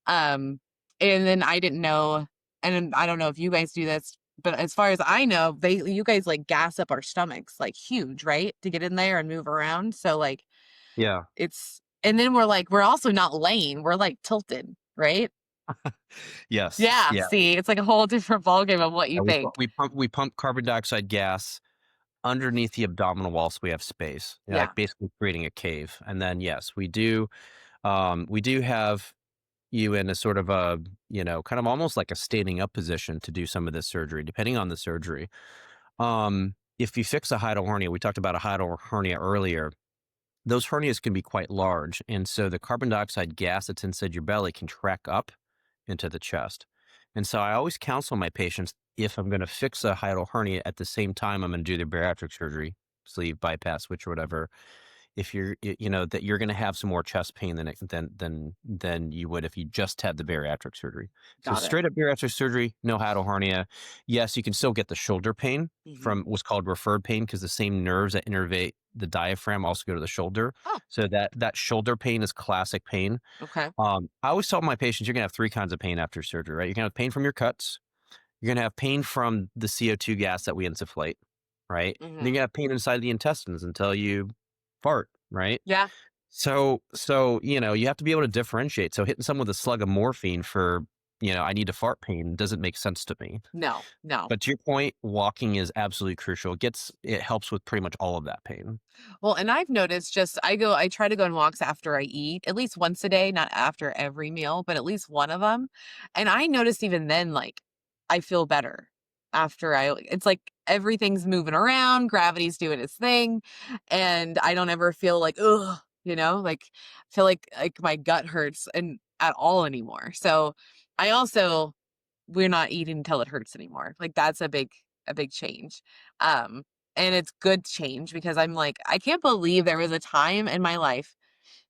Um, and then I didn't know, and I don't know if you guys do this, but as far as I know, you guys like gas up our stomachs like huge, right? To get in there and move around. So like
Yeah.
and then we're also not laying, we're like tilted, right?
Yes.
Yeah,
Yeah.
see, it's like a whole different ballgame of what you think.
We pump carbon dioxide gas underneath the abdominal wall so we have space,
Yeah,
like basically creating a cave. And then yes, we do have you in a sort of a, kind of almost like a standing up position to do some of this surgery, depending on the surgery. If you fix a hiatal hernia, we talked about a hiatal hernia earlier. Those hernias can be quite large, and so the carbon dioxide gas that's inside your belly can track up into the chest. And so I always counsel my patients, if I'm going to fix a hiatal hernia at the same time I'm going to do their bariatric surgery, sleeve bypass, switch or whatever, if that you're going to have some more chest pain than you would if you just had the bariatric surgery. So
got it.
straight up bariatric surgery, no hiatal hernia. Yes, you can still get the shoulder pain
Mhm.
from what's called referred pain because the same nerves that innervate the diaphragm also go to the shoulder.
Oh,
So that shoulder pain is classic pain.
okay.
I always tell my patients you're gonna have three kinds of pain after surgery, right? You're gonna have pain from your cuts. You're gonna have pain from the CO2 gas that we insufflate, right? And you're
Mhm.
gonna have pain inside the intestines until you fart, right?
Yeah.
So you have to be able to differentiate. So hitting someone with a slug of morphine for I need to fart pain doesn't make sense to me.
No, no.
But to your point, walking is absolutely crucial. It helps with pretty much all of that pain.
Well, and I've noticed I try to go on walks after I eat, at least once a day, not after every meal, but at least one of them. And I noticed even then, like, I feel better after it's like everything's moving around, gravity's doing its thing, and I don't ever feel like, ugh, like feel like my gut hurts and at all anymore. So I also we're not eating until it hurts anymore. Like that's a big change. Um and it's good change because I'm like, I can't believe there was a time in my life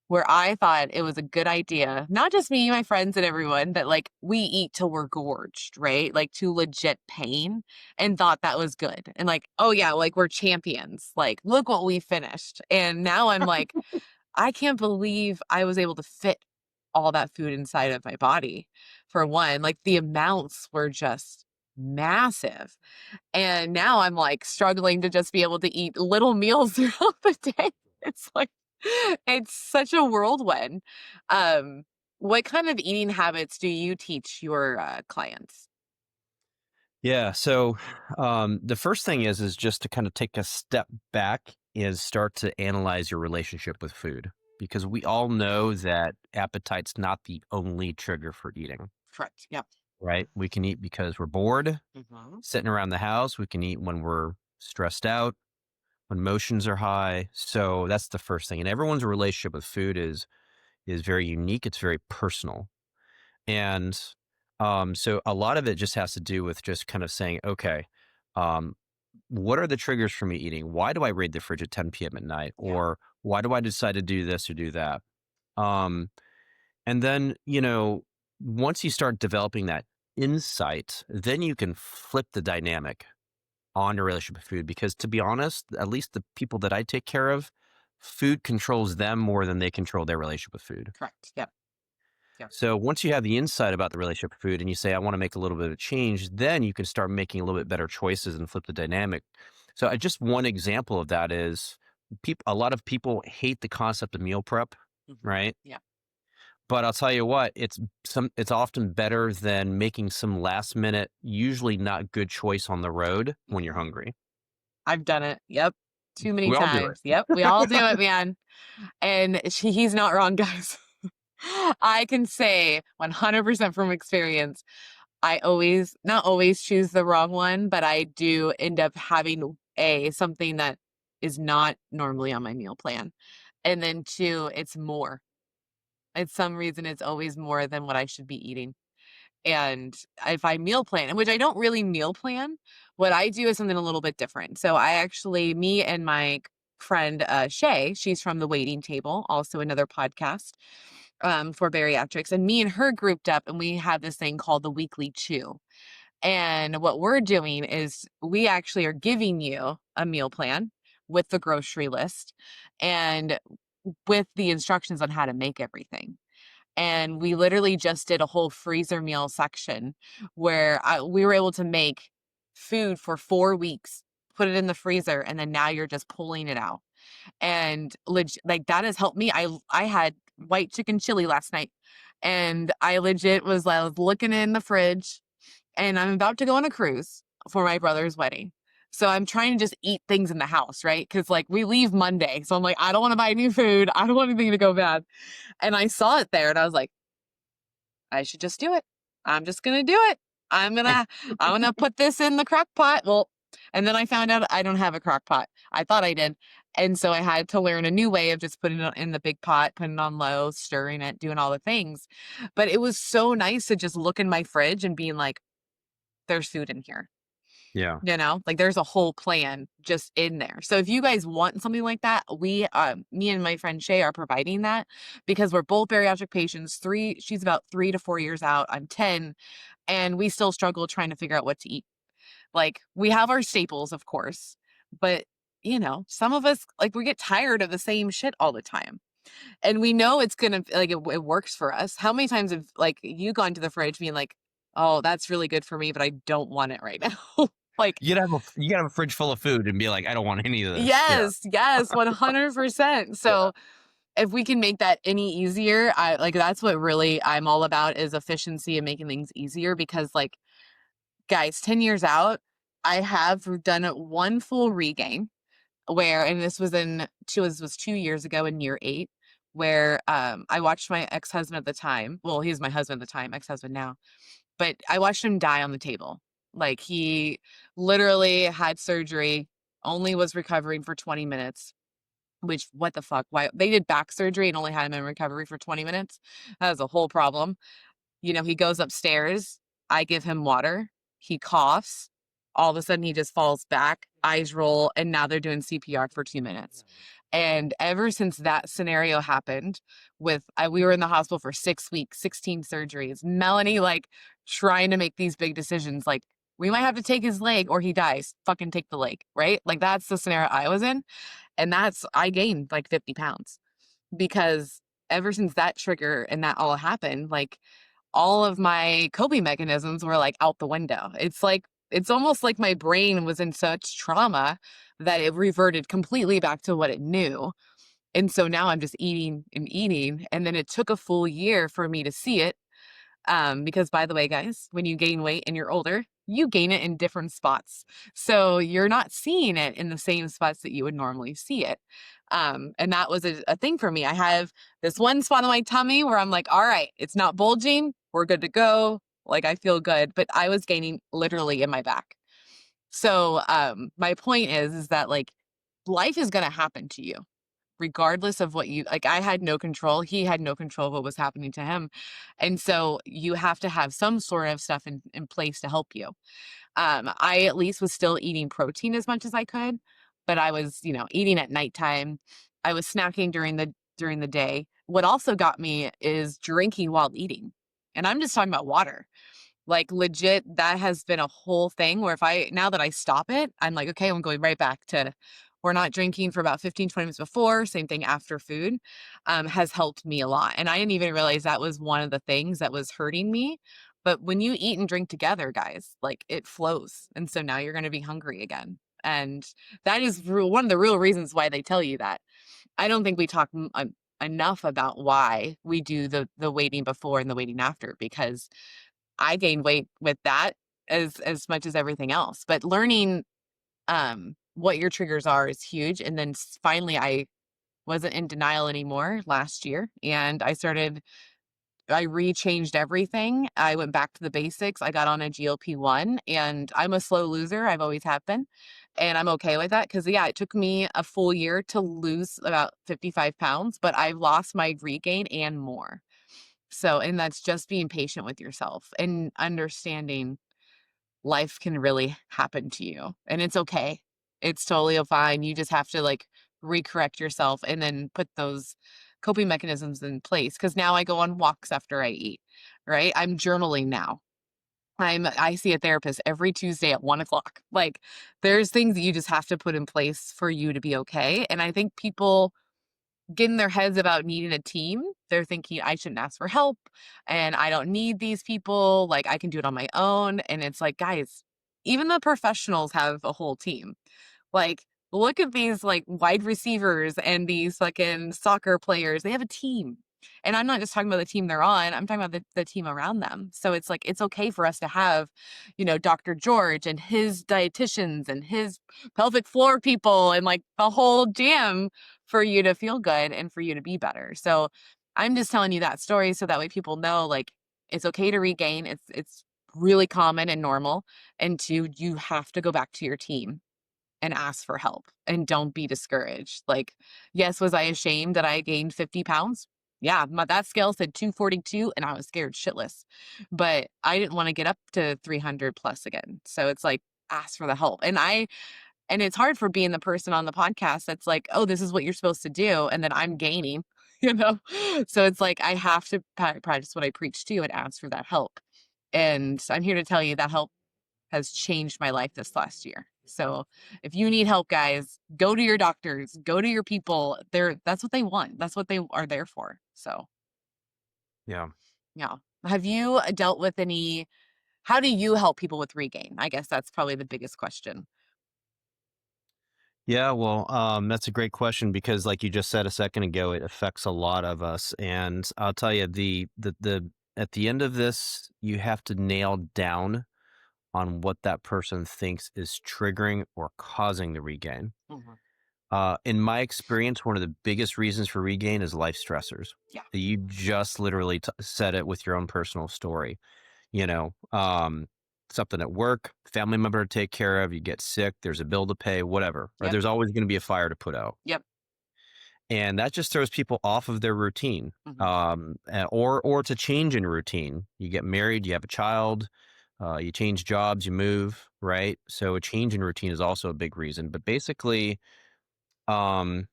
where I thought it was a good idea, not just me, my friends, and everyone, that like we eat till we're gorged, right? Like to legit pain, and thought that was good. And like, oh yeah, like we're champions. Like, look what we finished. And now I'm like, I can't believe I was able to fit all that food inside of my body, for one. Like the amounts were just massive. And now I'm like struggling to just be able to eat little meals throughout the day. It's like it's such a whirlwind. Um, what kind of eating habits do you teach your clients?
Yeah. So the first thing is just to kind of take a step back is start to analyze your relationship with food because we all know that appetite's not the only trigger for eating,
Correct. Yep.
right? We can eat because we're bored,
Mhm.
sitting around the house. We can eat when we're stressed out, when emotions are high. So that's the first thing. And everyone's relationship with food is very unique. It's very personal. And so a lot of it just has to do with just kind of saying, okay, um, what are the triggers for me eating? Why do I raid the fridge at 10 p.m. at night?
Yeah.
Or why do I decide to do this or do that? Um, and then, once you start developing that insight, then you can flip the dynamic on your relationship with food. Because to be honest, at least the people that I take care of, food controls them more than they control their relationship with food.
Correct. Yep. Yeah.
So once you have the insight about the relationship with food and you say, I want to make a little bit of change, then you can start making a little bit better choices and flip the dynamic. So just one example of that is a lot of people hate the concept of meal prep,
Mhm.
right?
Yeah.
But I'll tell you what, it's often better than making some last minute, usually not good choice on the road when you're
Mhm.
hungry.
I've done it. Yep. Too many
We all do
times. Yep. We all do it, man. And he's not wrong, guys. I can say 100% from experience, I always, not always choose the wrong one, but I do end up having something that is not normally on my meal plan. And then two, it's more. It's some reason it's always more than what I should be eating. And if I meal plan, which I don't really meal plan, what I do is something a little bit different. So I actually, me and my friend Shay, she's from the Waiting Table, also another podcast for bariatrics, and me and her grouped up, and we have this thing called the Weekly Chew. And what we're doing is we actually are giving you a meal plan with the grocery list and with the instructions on how to make everything. And we literally just did a whole freezer meal section where we were able to make food for 4 weeks, put it in the freezer, and then now you're just pulling it out. And like that has helped me. I had white chicken chili last night, and I legit I was looking in the fridge, and I'm about to go on a cruise for my brother's wedding. So I'm trying to just eat things in the house, right? Because like we leave Monday, so I'm like, I don't want to buy new food. I don't want anything to go bad. And I saw it there, and I was like, I should just do it. I'm just gonna do it. I'm gonna put this in the crock pot. Well, and then I found out I don't have a crock pot. I thought I did. And so I had to learn a new way of just putting it in the big pot, putting it on low, stirring it, doing all the things. But it was so nice to just look in my fridge and being like, there's food in here.
Yeah.
Like there's a whole plan just in there. So if you guys want something like that, me and my friend Shay are providing that because we're both bariatric patients. She's about 3 to 4 years out. I'm 10, and we still struggle trying to figure out what to eat. Like we have our staples, of course, but some of us like we get tired of the same shit all the time. And we know it's gonna like it works for us. How many times have like you gone to the fridge being like, oh, that's really good for me, but I don't want it right now. Like,
You gotta have a fridge full of food and be like, I don't want any of this. Yeah.
yes, 100%.
Yeah.
So if we can make that any easier, I like that's what really I'm all about is efficiency and making things easier because like guys, 10 years out, I have done one full regain where, and this was 2 years ago in year 8, where I watched my ex-husband at the time. Well, he was my husband at the time, ex-husband now, but I watched him die on the table. Like he literally had surgery, only was recovering for 20 minutes, which what the fuck? Why they did back surgery and only had him in recovery for 20 minutes? That was a whole problem. He goes upstairs. I give him water. He coughs. All of a sudden, he just falls back, eyes roll, and now they're doing CPR for 2 minutes. And ever since that scenario happened, we were in the hospital for 6 weeks, 16 surgeries. Melanie, like, trying to make these big decisions, like, we might have to take his leg or he dies. Fucking take the leg, right? Like, that's the scenario I was in. And I gained like 50 pounds because ever since that trigger and that all happened, like, all of my coping mechanisms were like out the window. It's almost like my brain was in such trauma that it reverted completely back to what it knew. And so now I'm just eating and eating. And then it took a full year for me to see it. Because by the way, guys, when you gain weight and you're older, you gain it in different spots. So you're not seeing it in the same spots that you would normally see it. And that was a thing for me. I have this one spot on my tummy where I'm like, all right, it's not bulging. We're good to go. Like I feel good, but I was gaining literally in my back. So my point is that like life is going to happen to you regardless of what you like. I had no control. He had no control of what was happening to him. And so you have to have some sort of stuff in place to help you. I at least was still eating protein as much as I could, but I was, eating at nighttime. I was snacking during the day. What also got me is drinking while eating. And I'm just talking about water. Like legit, that has been a whole thing where now that I stop it, I'm like, okay, I'm going right back to or not drinking for about 15, 20 minutes before, same thing after food, has helped me a lot. And I didn't even realize that was one of the things that was hurting me. But when you eat and drink together, guys, like it flows. And so now you're going to be hungry again. And that is one of the real reasons why they tell you that. I don't think we talk enough about why we do the waiting before and the waiting after, because I gained weight with that as much as everything else. But learning what your triggers are is huge. And then finally, I wasn't in denial anymore last year, and I rechanged everything. I went back to the basics. I got on a GLP-1, and I'm a slow loser. I've always have been. And I'm okay with that because, yeah, it took me a full year to lose about 55 pounds, but I've lost my regain and more. So, and that's just being patient with yourself and understanding life can really happen to you, and it's okay. It's totally fine. You just have to like recorrect yourself and then put those coping mechanisms in place. Cause now I go on walks after I eat, right? I'm journaling now. I see a therapist every Tuesday at 1 o'clock. Like there's things that you just have to put in place for you to be okay. And I think people get in their heads about needing a team. They're thinking I shouldn't ask for help and I don't need these people. Like I can do it on my own. And it's like, guys, even the professionals have a whole team. Like, look at these like wide receivers and these fucking soccer players. They have a team. And I'm not just talking about the team they're on, I'm talking about the team around them. So it's like, it's okay for us to have, Dr. George and his dietitians and his pelvic floor people and like the whole jam for you to feel good and for you to be better. So I'm just telling you that story so that way people know like it's okay to regain. It's really common and normal. And two, you have to go back to your team and ask for help and don't be discouraged. Like, yes, was I ashamed that I gained 50 pounds? Yeah, that scale said 242 and I was scared shitless. But I didn't want to get up to 300 plus again. So it's like, ask for the help. And it's hard for being the person on the podcast that's like, oh, this is what you're supposed to do. And then I'm gaining, you know? So it's like, I have to practice what I preach to and ask for that help. And I'm here to tell you that help has changed my life this last year. So if you need help, guys, go to your doctors, go to your people. That's what they want. That's what they are there for. So
Yeah.
yeah. Have you dealt with how do you help people with regain? I guess that's probably the biggest question.
Yeah, well, that's a great question because, like you just said a second ago, it affects a lot of us. And I'll tell you, the at the end of this, you have to nail down on what that person thinks is triggering or causing the regain.
Mhm.
In my experience, one of the biggest reasons for regain is life stressors.
Yeah.
You just literally said it with your own personal story. You know, something at work, family member to take care of, you get sick, there's a bill to pay, whatever, or
Yep.
there's always going to be a fire to put out.
Yep.
And that just throws people off of their routine.
Mhm.
Or to change in routine. You get married, you have a child, you change jobs, you move, right? So a change in routine is also a big reason. But basically, um,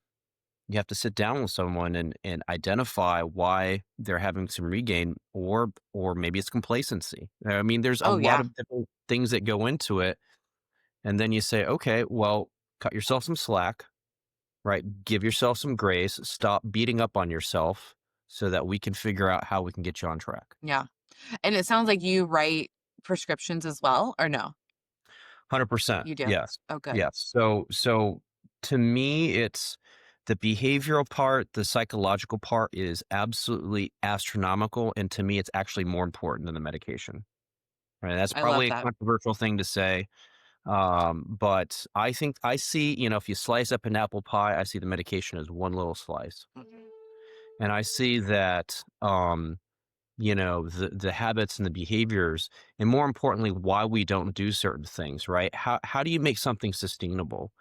you have to sit down with someone and identify why they're having some regain, or maybe it's complacency. I mean, there's a
Oh
lot
yeah.
of different things that go into it. And then you say, okay, well, cut yourself some slack, right? Give yourself some grace, stop beating up on yourself so that we can figure out how we can get you on track.
Yeah. And it sounds like you write prescriptions as well, or no?
100%.
You do.
Yes.
Oh, good.
Yes. So to me, it's the behavioral part, the psychological part is absolutely astronomical. And to me, it's actually more important than the medication. Right. That's
I love
probably a
that.
controversial thing to say. But I think I see, if you slice up an apple pie, I see the medication as one little slice.
Mhm.
And I see that, the habits and the behaviors, and more importantly, why we don't do certain things, right? How do you make something sustainable?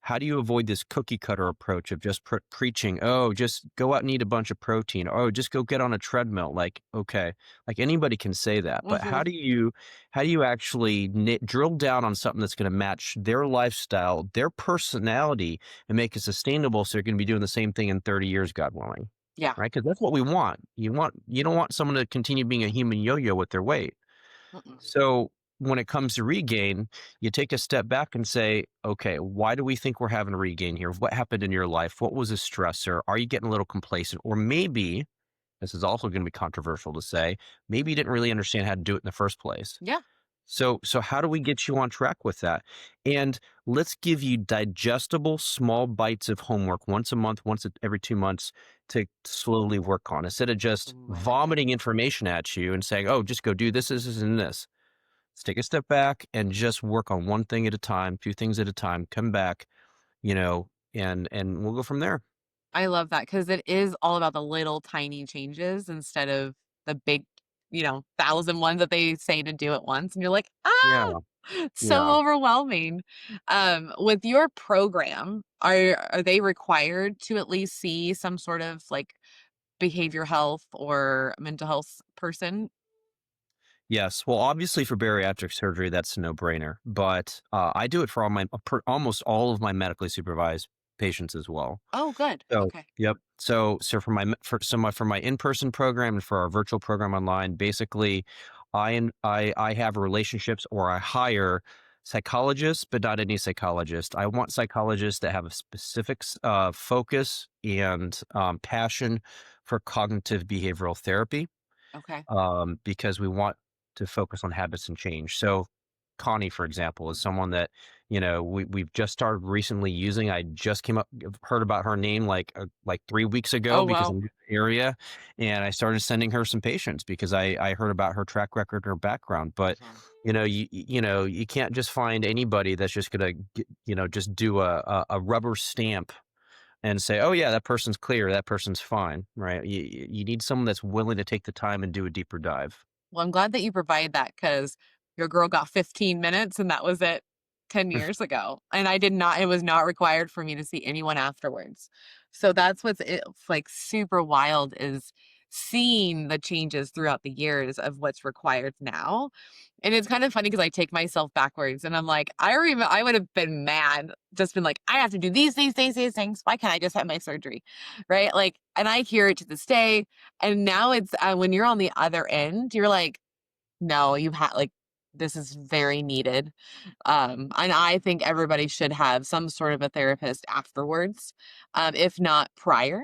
How do you avoid this cookie cutter approach of just preaching, oh, just go out and eat a bunch of protein, or, oh, just go get on a treadmill? Like, okay, like anybody can say that, but how do you actually drill down on something that's going to match their lifestyle, their personality, and make it sustainable so you're going to be doing the same thing in 30 years, God willing?
Yeah.
Right? Because that's what we want. You don't want someone to continue being a human yo-yo with their weight.
Mm-mm.
So when it comes to regain, you take a step back and say, okay, why do we think we're having a regain here? What happened in your life? What was a stressor? Are you getting a little complacent? Or maybe, this is also going to be controversial to say, maybe you didn't really understand how to do it in the first place.
Yeah.
So how do we get you on track with that? And let's give you digestible small bites of homework once a month, every 2 months to slowly work on instead of just
Ooh, I like that.
vomiting information at you and saying, oh, just go do this, and this. Let's take a step back and just work on one thing at a time, few things at a time, come back, and we'll go from there.
I love that because it is all about the little tiny changes instead of the big, 1,000 ones that they say to do at once, and you're like,
Yeah.
"Ah!" It's
Yeah.
so overwhelming. With your program, are they required to at least see some sort of, like, behavior health or mental health person?
Yes. Well, obviously for bariatric surgery, that's a no-brainer. But I do it for almost all of my medically supervised patients as well.
Oh, good.
So,
Okay.
yep. For my in-person program and for our virtual program online, basically, I have relationships or I hire psychologists, but not any psychologist. I want psychologists that have a specific focus and passion for cognitive behavioral therapy,
Okay.
because we want to focus on habits and change. So Connie, for example, is
Mhm.
someone that, we've just started recently using. I just heard about her name like 3 weeks ago
Oh,
because
wow.
I'm in the area, and I started sending her some patients because I heard about her track record, her background. But
Uh-huh.
you can't just find anybody that's just gonna just do a rubber stamp and say, oh yeah, that person's clear, that person's fine, right? You need someone that's willing to take the time and do a deeper dive.
Well, I'm glad that you provide that because your girl got 15 minutes and that was it 10 years ago. And it was not required for me to see anyone afterwards. So that's it's like super wild is seeing the changes throughout the years of what's required now. And it's kind of funny because I take myself backwards and I'm like, I would have been mad, just been like, I have to do these things. Why can't I just have my surgery? Right. Like, and I hear it to this day. And now it's when you're on the other end, you're like, no, you've had like this is very needed. And I think everybody should have some sort of a therapist afterwards, if not prior.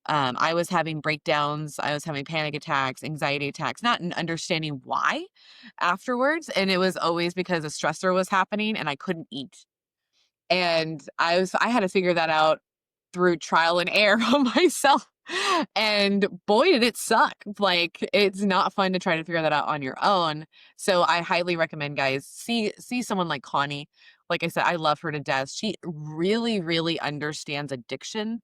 I was having breakdowns, I was having panic attacks, anxiety attacks, not understanding why afterwards. And it was always because a stressor was happening and I couldn't eat. And I had to figure that out through trial and error on myself. And boy, did it suck. Like it's not fun to try to figure that out on your own. So I highly recommend guys see someone like Connie. Like I said, I love her to death. She really, really understands addiction.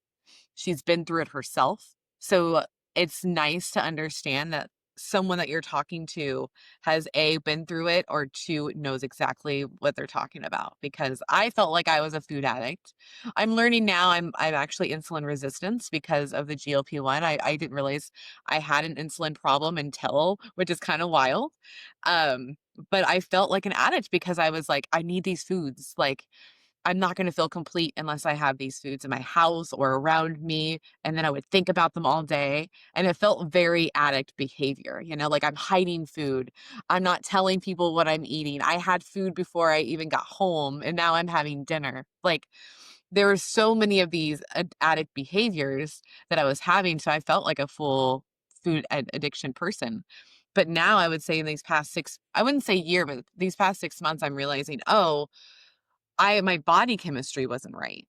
She's been through it herself. So it's nice to understand that someone that you're talking to has A, been through it, or two, knows exactly what they're talking about. Because I felt like I was a food addict. I'm learning now I'm actually insulin resistance because of the GLP-1. I didn't realize I had an insulin problem until, which is kind of wild. Um, but I felt like an addict because I was like, I need these foods. Like I'm not gonna feel complete unless I have these foods in my house or around me, and then I would think about them all day, and it felt very addict behavior, like I'm hiding food. I'm not telling people what I'm eating. I had food before I even got home, and now I'm having dinner. Like, there were so many of these addict behaviors that I was having, so I felt like a full food addiction person. But now I would say in these past 6 I wouldn't say year, but these past 6 months, I'm realizing, "Oh, I my body chemistry wasn't right,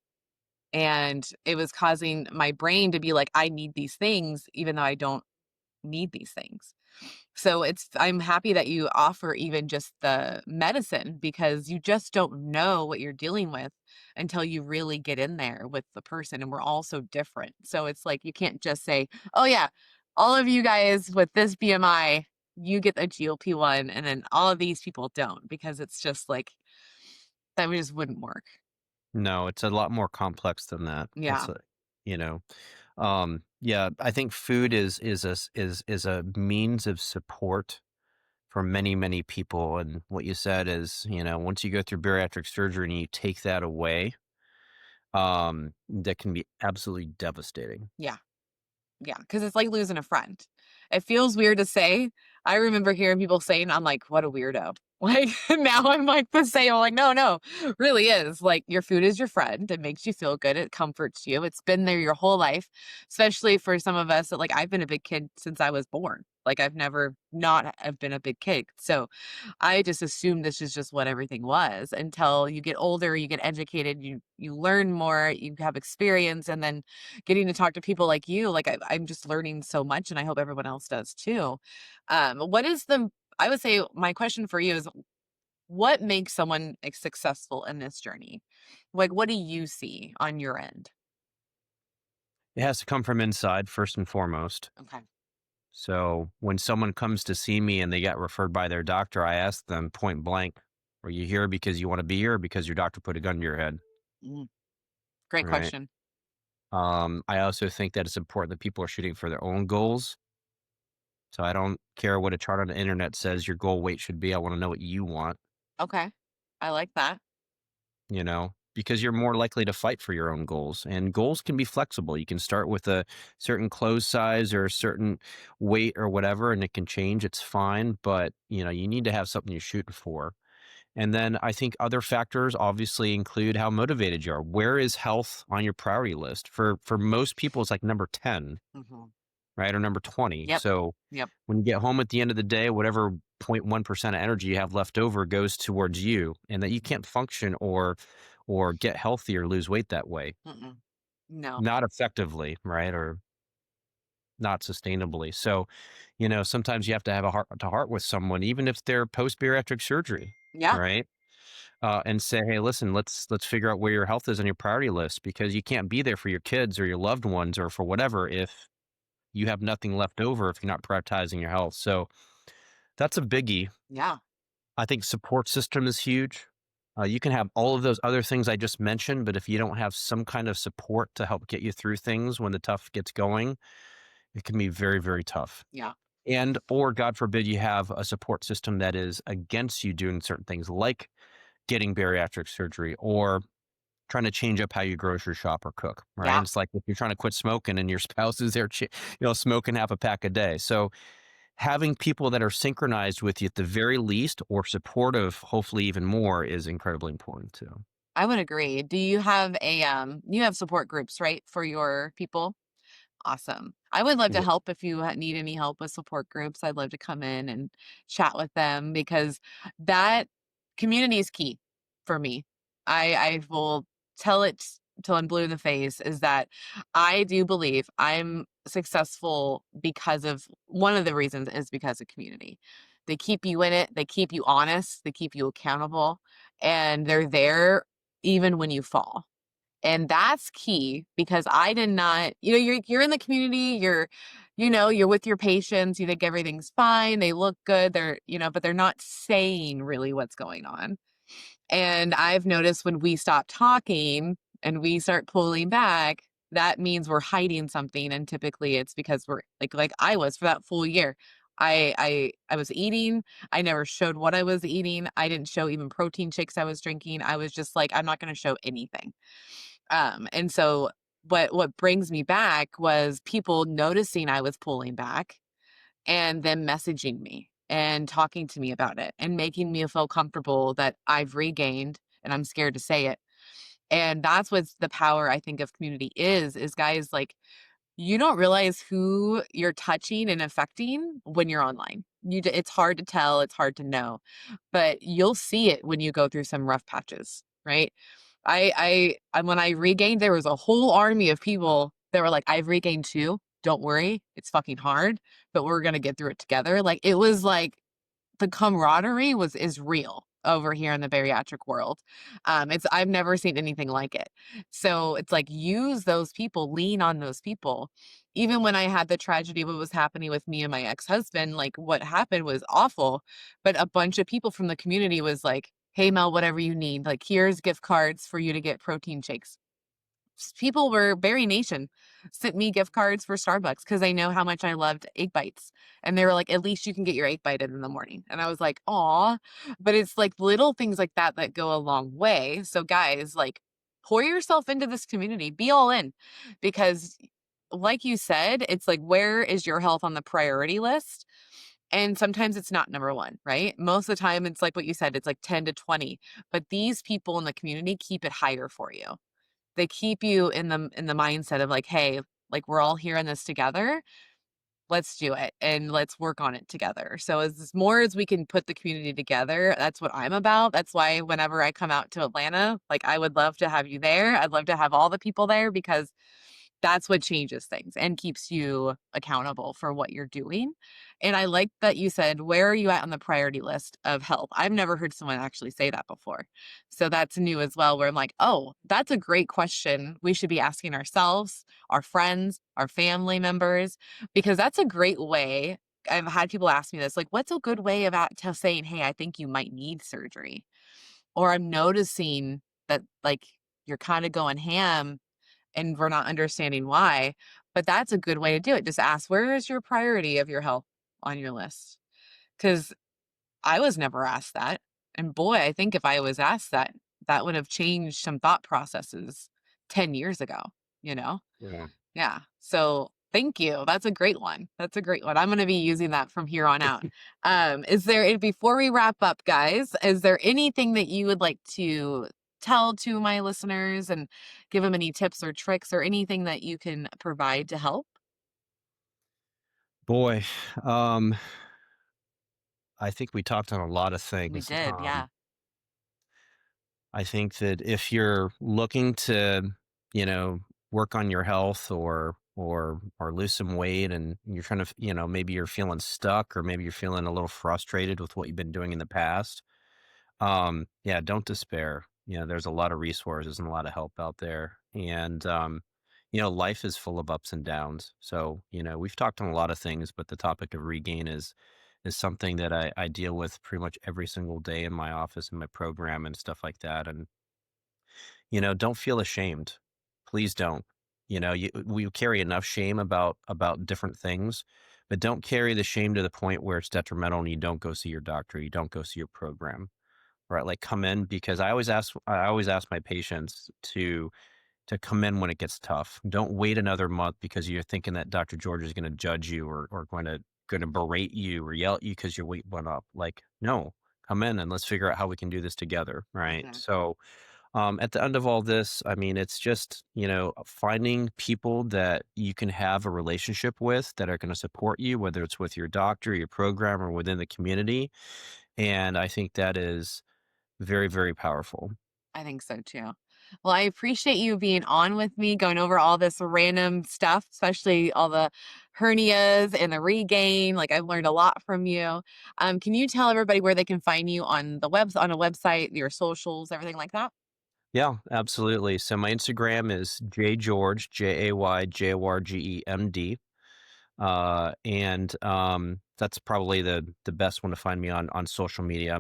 and it was causing my brain to be like, "I need these things," even though I don't need these things. So I'm happy that you offer even just the medicine because you just don't know what you're dealing with until you really get in there with the person, and we're all so different. So it's like you can't just say, "Oh, yeah, all of you guys with this BMI, you get a GLP-1, and then all of these people don't," because it's just like that just wouldn't work.
No, it's a lot more complex than that.
Yeah.
You know, yeah, I think food is a means of support for many, many people. And what you said is, once you go through bariatric surgery and you take that away, that can be absolutely devastating.
Yeah. Yeah, because it's like losing a friend. It feels weird to say. I remember hearing people saying, I'm like, what a weirdo. Like now I'm like the same. I'm like, no, really is. Like your food is your friend. It makes you feel good. It comforts you. It's been there your whole life, especially for some of us that like I've been a big kid since I was born. Like I've never not have been a big kid. So I just assumed this is just what everything was until you get older, you get educated, you learn more, you have experience, and then getting to talk to people like you, like I'm just learning so much, and I hope everyone else does too. What is the? I would say my question for you is, what makes someone like, successful in this journey? Like, what do you see on your end?
It has to come from inside first and foremost.
Okay.
So when someone comes to see me and they get referred by their doctor, I ask them point blank, are you here because you want to be here or because your doctor put a gun to your head?
Mm, great
Right.
question.
I also think that it's important that people are shooting for their own goals. So I don't care what a chart on the internet says your goal weight should be. I want to know what you want,
Okay, I like that.
because you're more likely to fight for your own goals. And goals can be flexible. You can start with a certain clothes size or a certain weight or whatever, and it can change. It's fine. But, you need to have something you're shooting for. And then I think other factors obviously include how motivated you are. Where is health on your priority list? For most people, it's like number 10,
Hmm.
right? Or number 20.
Yep.
So
Yep.
when you get home at the end of the day, whatever 0.1% of energy you have left over goes towards you, and that you can't function or get healthy or lose weight that way.
Mm-mm. No.
Not effectively, right? Or not sustainably. So, sometimes you have to have a heart to heart with someone, even if they're post bariatric surgery,
Yeah.
right? And say, hey, listen, let's figure out where your health is on your priority list, because you can't be there for your kids or your loved ones or for whatever if you have nothing left over, if you're not prioritizing your health. So that's a biggie.
Yeah.
I think support system is huge. You can have all of those other things I just mentioned, but if you don't have some kind of support to help get you through things when the tough gets going, it can be very, very tough.
Yeah.
And, or God forbid, you have a support system that is against you doing certain things like getting bariatric surgery or trying to change up how you grocery shop or cook, right?
Yeah.
It's like if you're trying to quit smoking and your spouse is there, smoking half a pack a day. So having people that are synchronized with you at the very least or supportive, hopefully even more, is incredibly important too.
I would agree. Do you have you have support groups, right, for your people? Awesome. I would love to
Yeah.
help if you need any help with support groups. I'd love to come in and chat with them because that community is key for me. I will tell it till I'm blue in the face is that I do believe I'm successful because of one of the reasons is because of community. They keep you in it, they keep you honest, they keep you accountable, and they're there even when you fall. And that's key because I did not, you're in the community, you're with your patients, you think everything's fine, they look good, but they're not saying really what's going on. And I've noticed when we stop talking and we start pulling back, that means we're hiding something. And typically it's because we're like I was for that full year. I was eating. I never showed what I was eating. I didn't show even protein shakes I was drinking. I was just like, I'm not going to show anything. And so what brings me back was people noticing I was pulling back and then messaging me and talking to me about it and making me feel comfortable that I've regained and I'm scared to say it. And that's what's the power I think of community is guys like you don't realize who you're touching and affecting when you're online. It's hard to tell, it's hard to know, but you'll see it when you go through some rough patches, right? When I regained, there was a whole army of people that were like, I've regained too. Don't worry, it's fucking hard, but we're gonna get through it together. Like it was like the camaraderie is real over here in the bariatric world. It's I've never seen anything like it. So it's like use those people, lean on those people. Even when I had the tragedy of what was happening with me and my ex-husband, like what happened was awful, but a bunch of people from the community was like, "Hey Mel, whatever you need, like here's gift cards for you to get protein shakes." People were Berry Nation sent me gift cards for Starbucks because they know how much I loved egg bites. And they were like, at least you can get your egg bite in the morning. And I was like, aw. But it's like little things like that that go a long way. So guys, like pour yourself into this community, be all in because like you said, it's like, where is your health on the priority list? And sometimes it's not number one, right? Most of the time, it's like what you said, it's like 10 to 20. But these people in the community keep it higher for you. They keep you in the mindset of like, hey, like we're all here in this together. Let's do it and let's work on it together. So as more as we can put the community together, that's what I'm about. That's why whenever I come out to Atlanta, like I would love to have you there. I'd love to have all the people there because that's what changes things and keeps you accountable for what you're doing. And I like that you said, where are you at on the priority list of health? I've never heard someone actually say that before. So that's new as well, where I'm like, oh, that's a great question. We should be asking ourselves, our friends, our family members, because that's a great way. I've had people ask me this, like, what's a good way about saying, hey, I think you might need surgery? Or I'm noticing that like you're kind of going ham and we're not understanding why. But that's a good way to do it. Just ask, where is your priority of your health on your list? Because I was never asked that. And boy, I think if I was asked that, that would have changed some thought processes 10 years ago, you know?
Yeah.
Yeah. So thank you. That's a great one. That's a great one. I'm going to be using that from here on out. Is there, before we wrap up, guys, is there anything that you would like to tell to my listeners and give them any tips or tricks or anything that you can provide to help?
Boy, um, I think we talked on a lot of
We
things.
did. Yeah.
I think that if you're looking to, you know, work on your health or lose some weight and you're trying to, maybe you're feeling stuck or maybe you're feeling a little frustrated with what you've been doing in the past, yeah, don't despair. There's a lot of resources and a lot of help out there. And life is full of ups and downs. So, we've talked on a lot of things, but the topic of regain is something that I deal with pretty much every single day in my office and my program and stuff like that. And, don't feel ashamed. Please don't. We carry enough shame about different things, but don't carry the shame to the point where it's detrimental and you don't go see your doctor, you don't go see your program. Right? Like come in because I always ask my patients to come in when it gets tough. Don't wait another month because you're thinking that Dr. George is going to judge you or going to berate you or yell at you because your weight went up. Like, no, come in and let's figure out how we can do this together. Right.
Exactly.
So at the end of all this, I mean, it's just, finding people that you can have a relationship with that are going to support you, whether it's with your doctor, your program, or within the community. And I think that is very, very powerful.
I think so too. Well, I appreciate you being on with me, going over all this random stuff, especially all the hernias and the regain. Like I've learned a lot from you. Can you tell everybody where they can find you on on a website, your socials, everything like that?
Yeah, absolutely. So my Instagram is jgeorge, JayJorgemd. And that's probably the best one to find me on social media.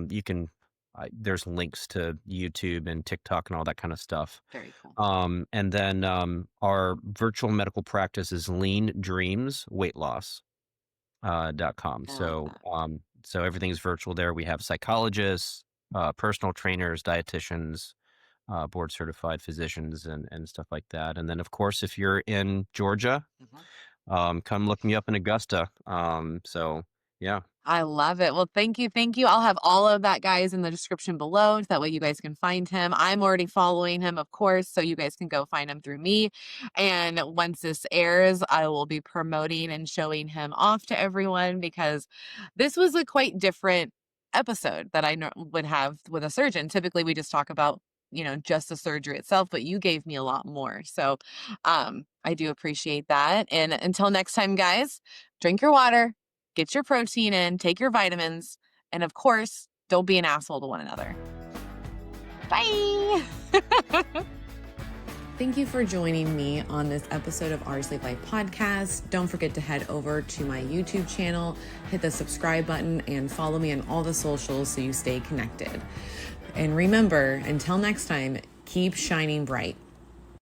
There's links to YouTube and TikTok and all that kind of stuff.
Very cool.
And then our virtual medical practice is Lean Dreams Weight Loss .com.
I like
So
that.
so everything's virtual there. We have psychologists, personal trainers, dietitians, board certified physicians and stuff like that. And then of course, if you're in Georgia,
Mhm.
come look me up in Augusta. So yeah.
I love it. Well, thank you. Thank you. I'll have all of that, guys, in the description below. So that way you guys can find him. I'm already following him, of course, so you guys can go find him through me. And once this airs, I will be promoting and showing him off to everyone because this was a quite different episode that I would have with a surgeon. Typically, we just talk about, just the surgery itself, but you gave me a lot more. So I do appreciate that. And until next time, guys, drink your water, get your protein in, take your vitamins, and of course, don't be an asshole to one another. Bye.
Thank you for joining me on this episode of Our Sleep Life podcast. Don't forget to head over to my YouTube channel, hit the subscribe button, and follow me on all the socials so you stay connected. And remember, until next time, keep shining bright.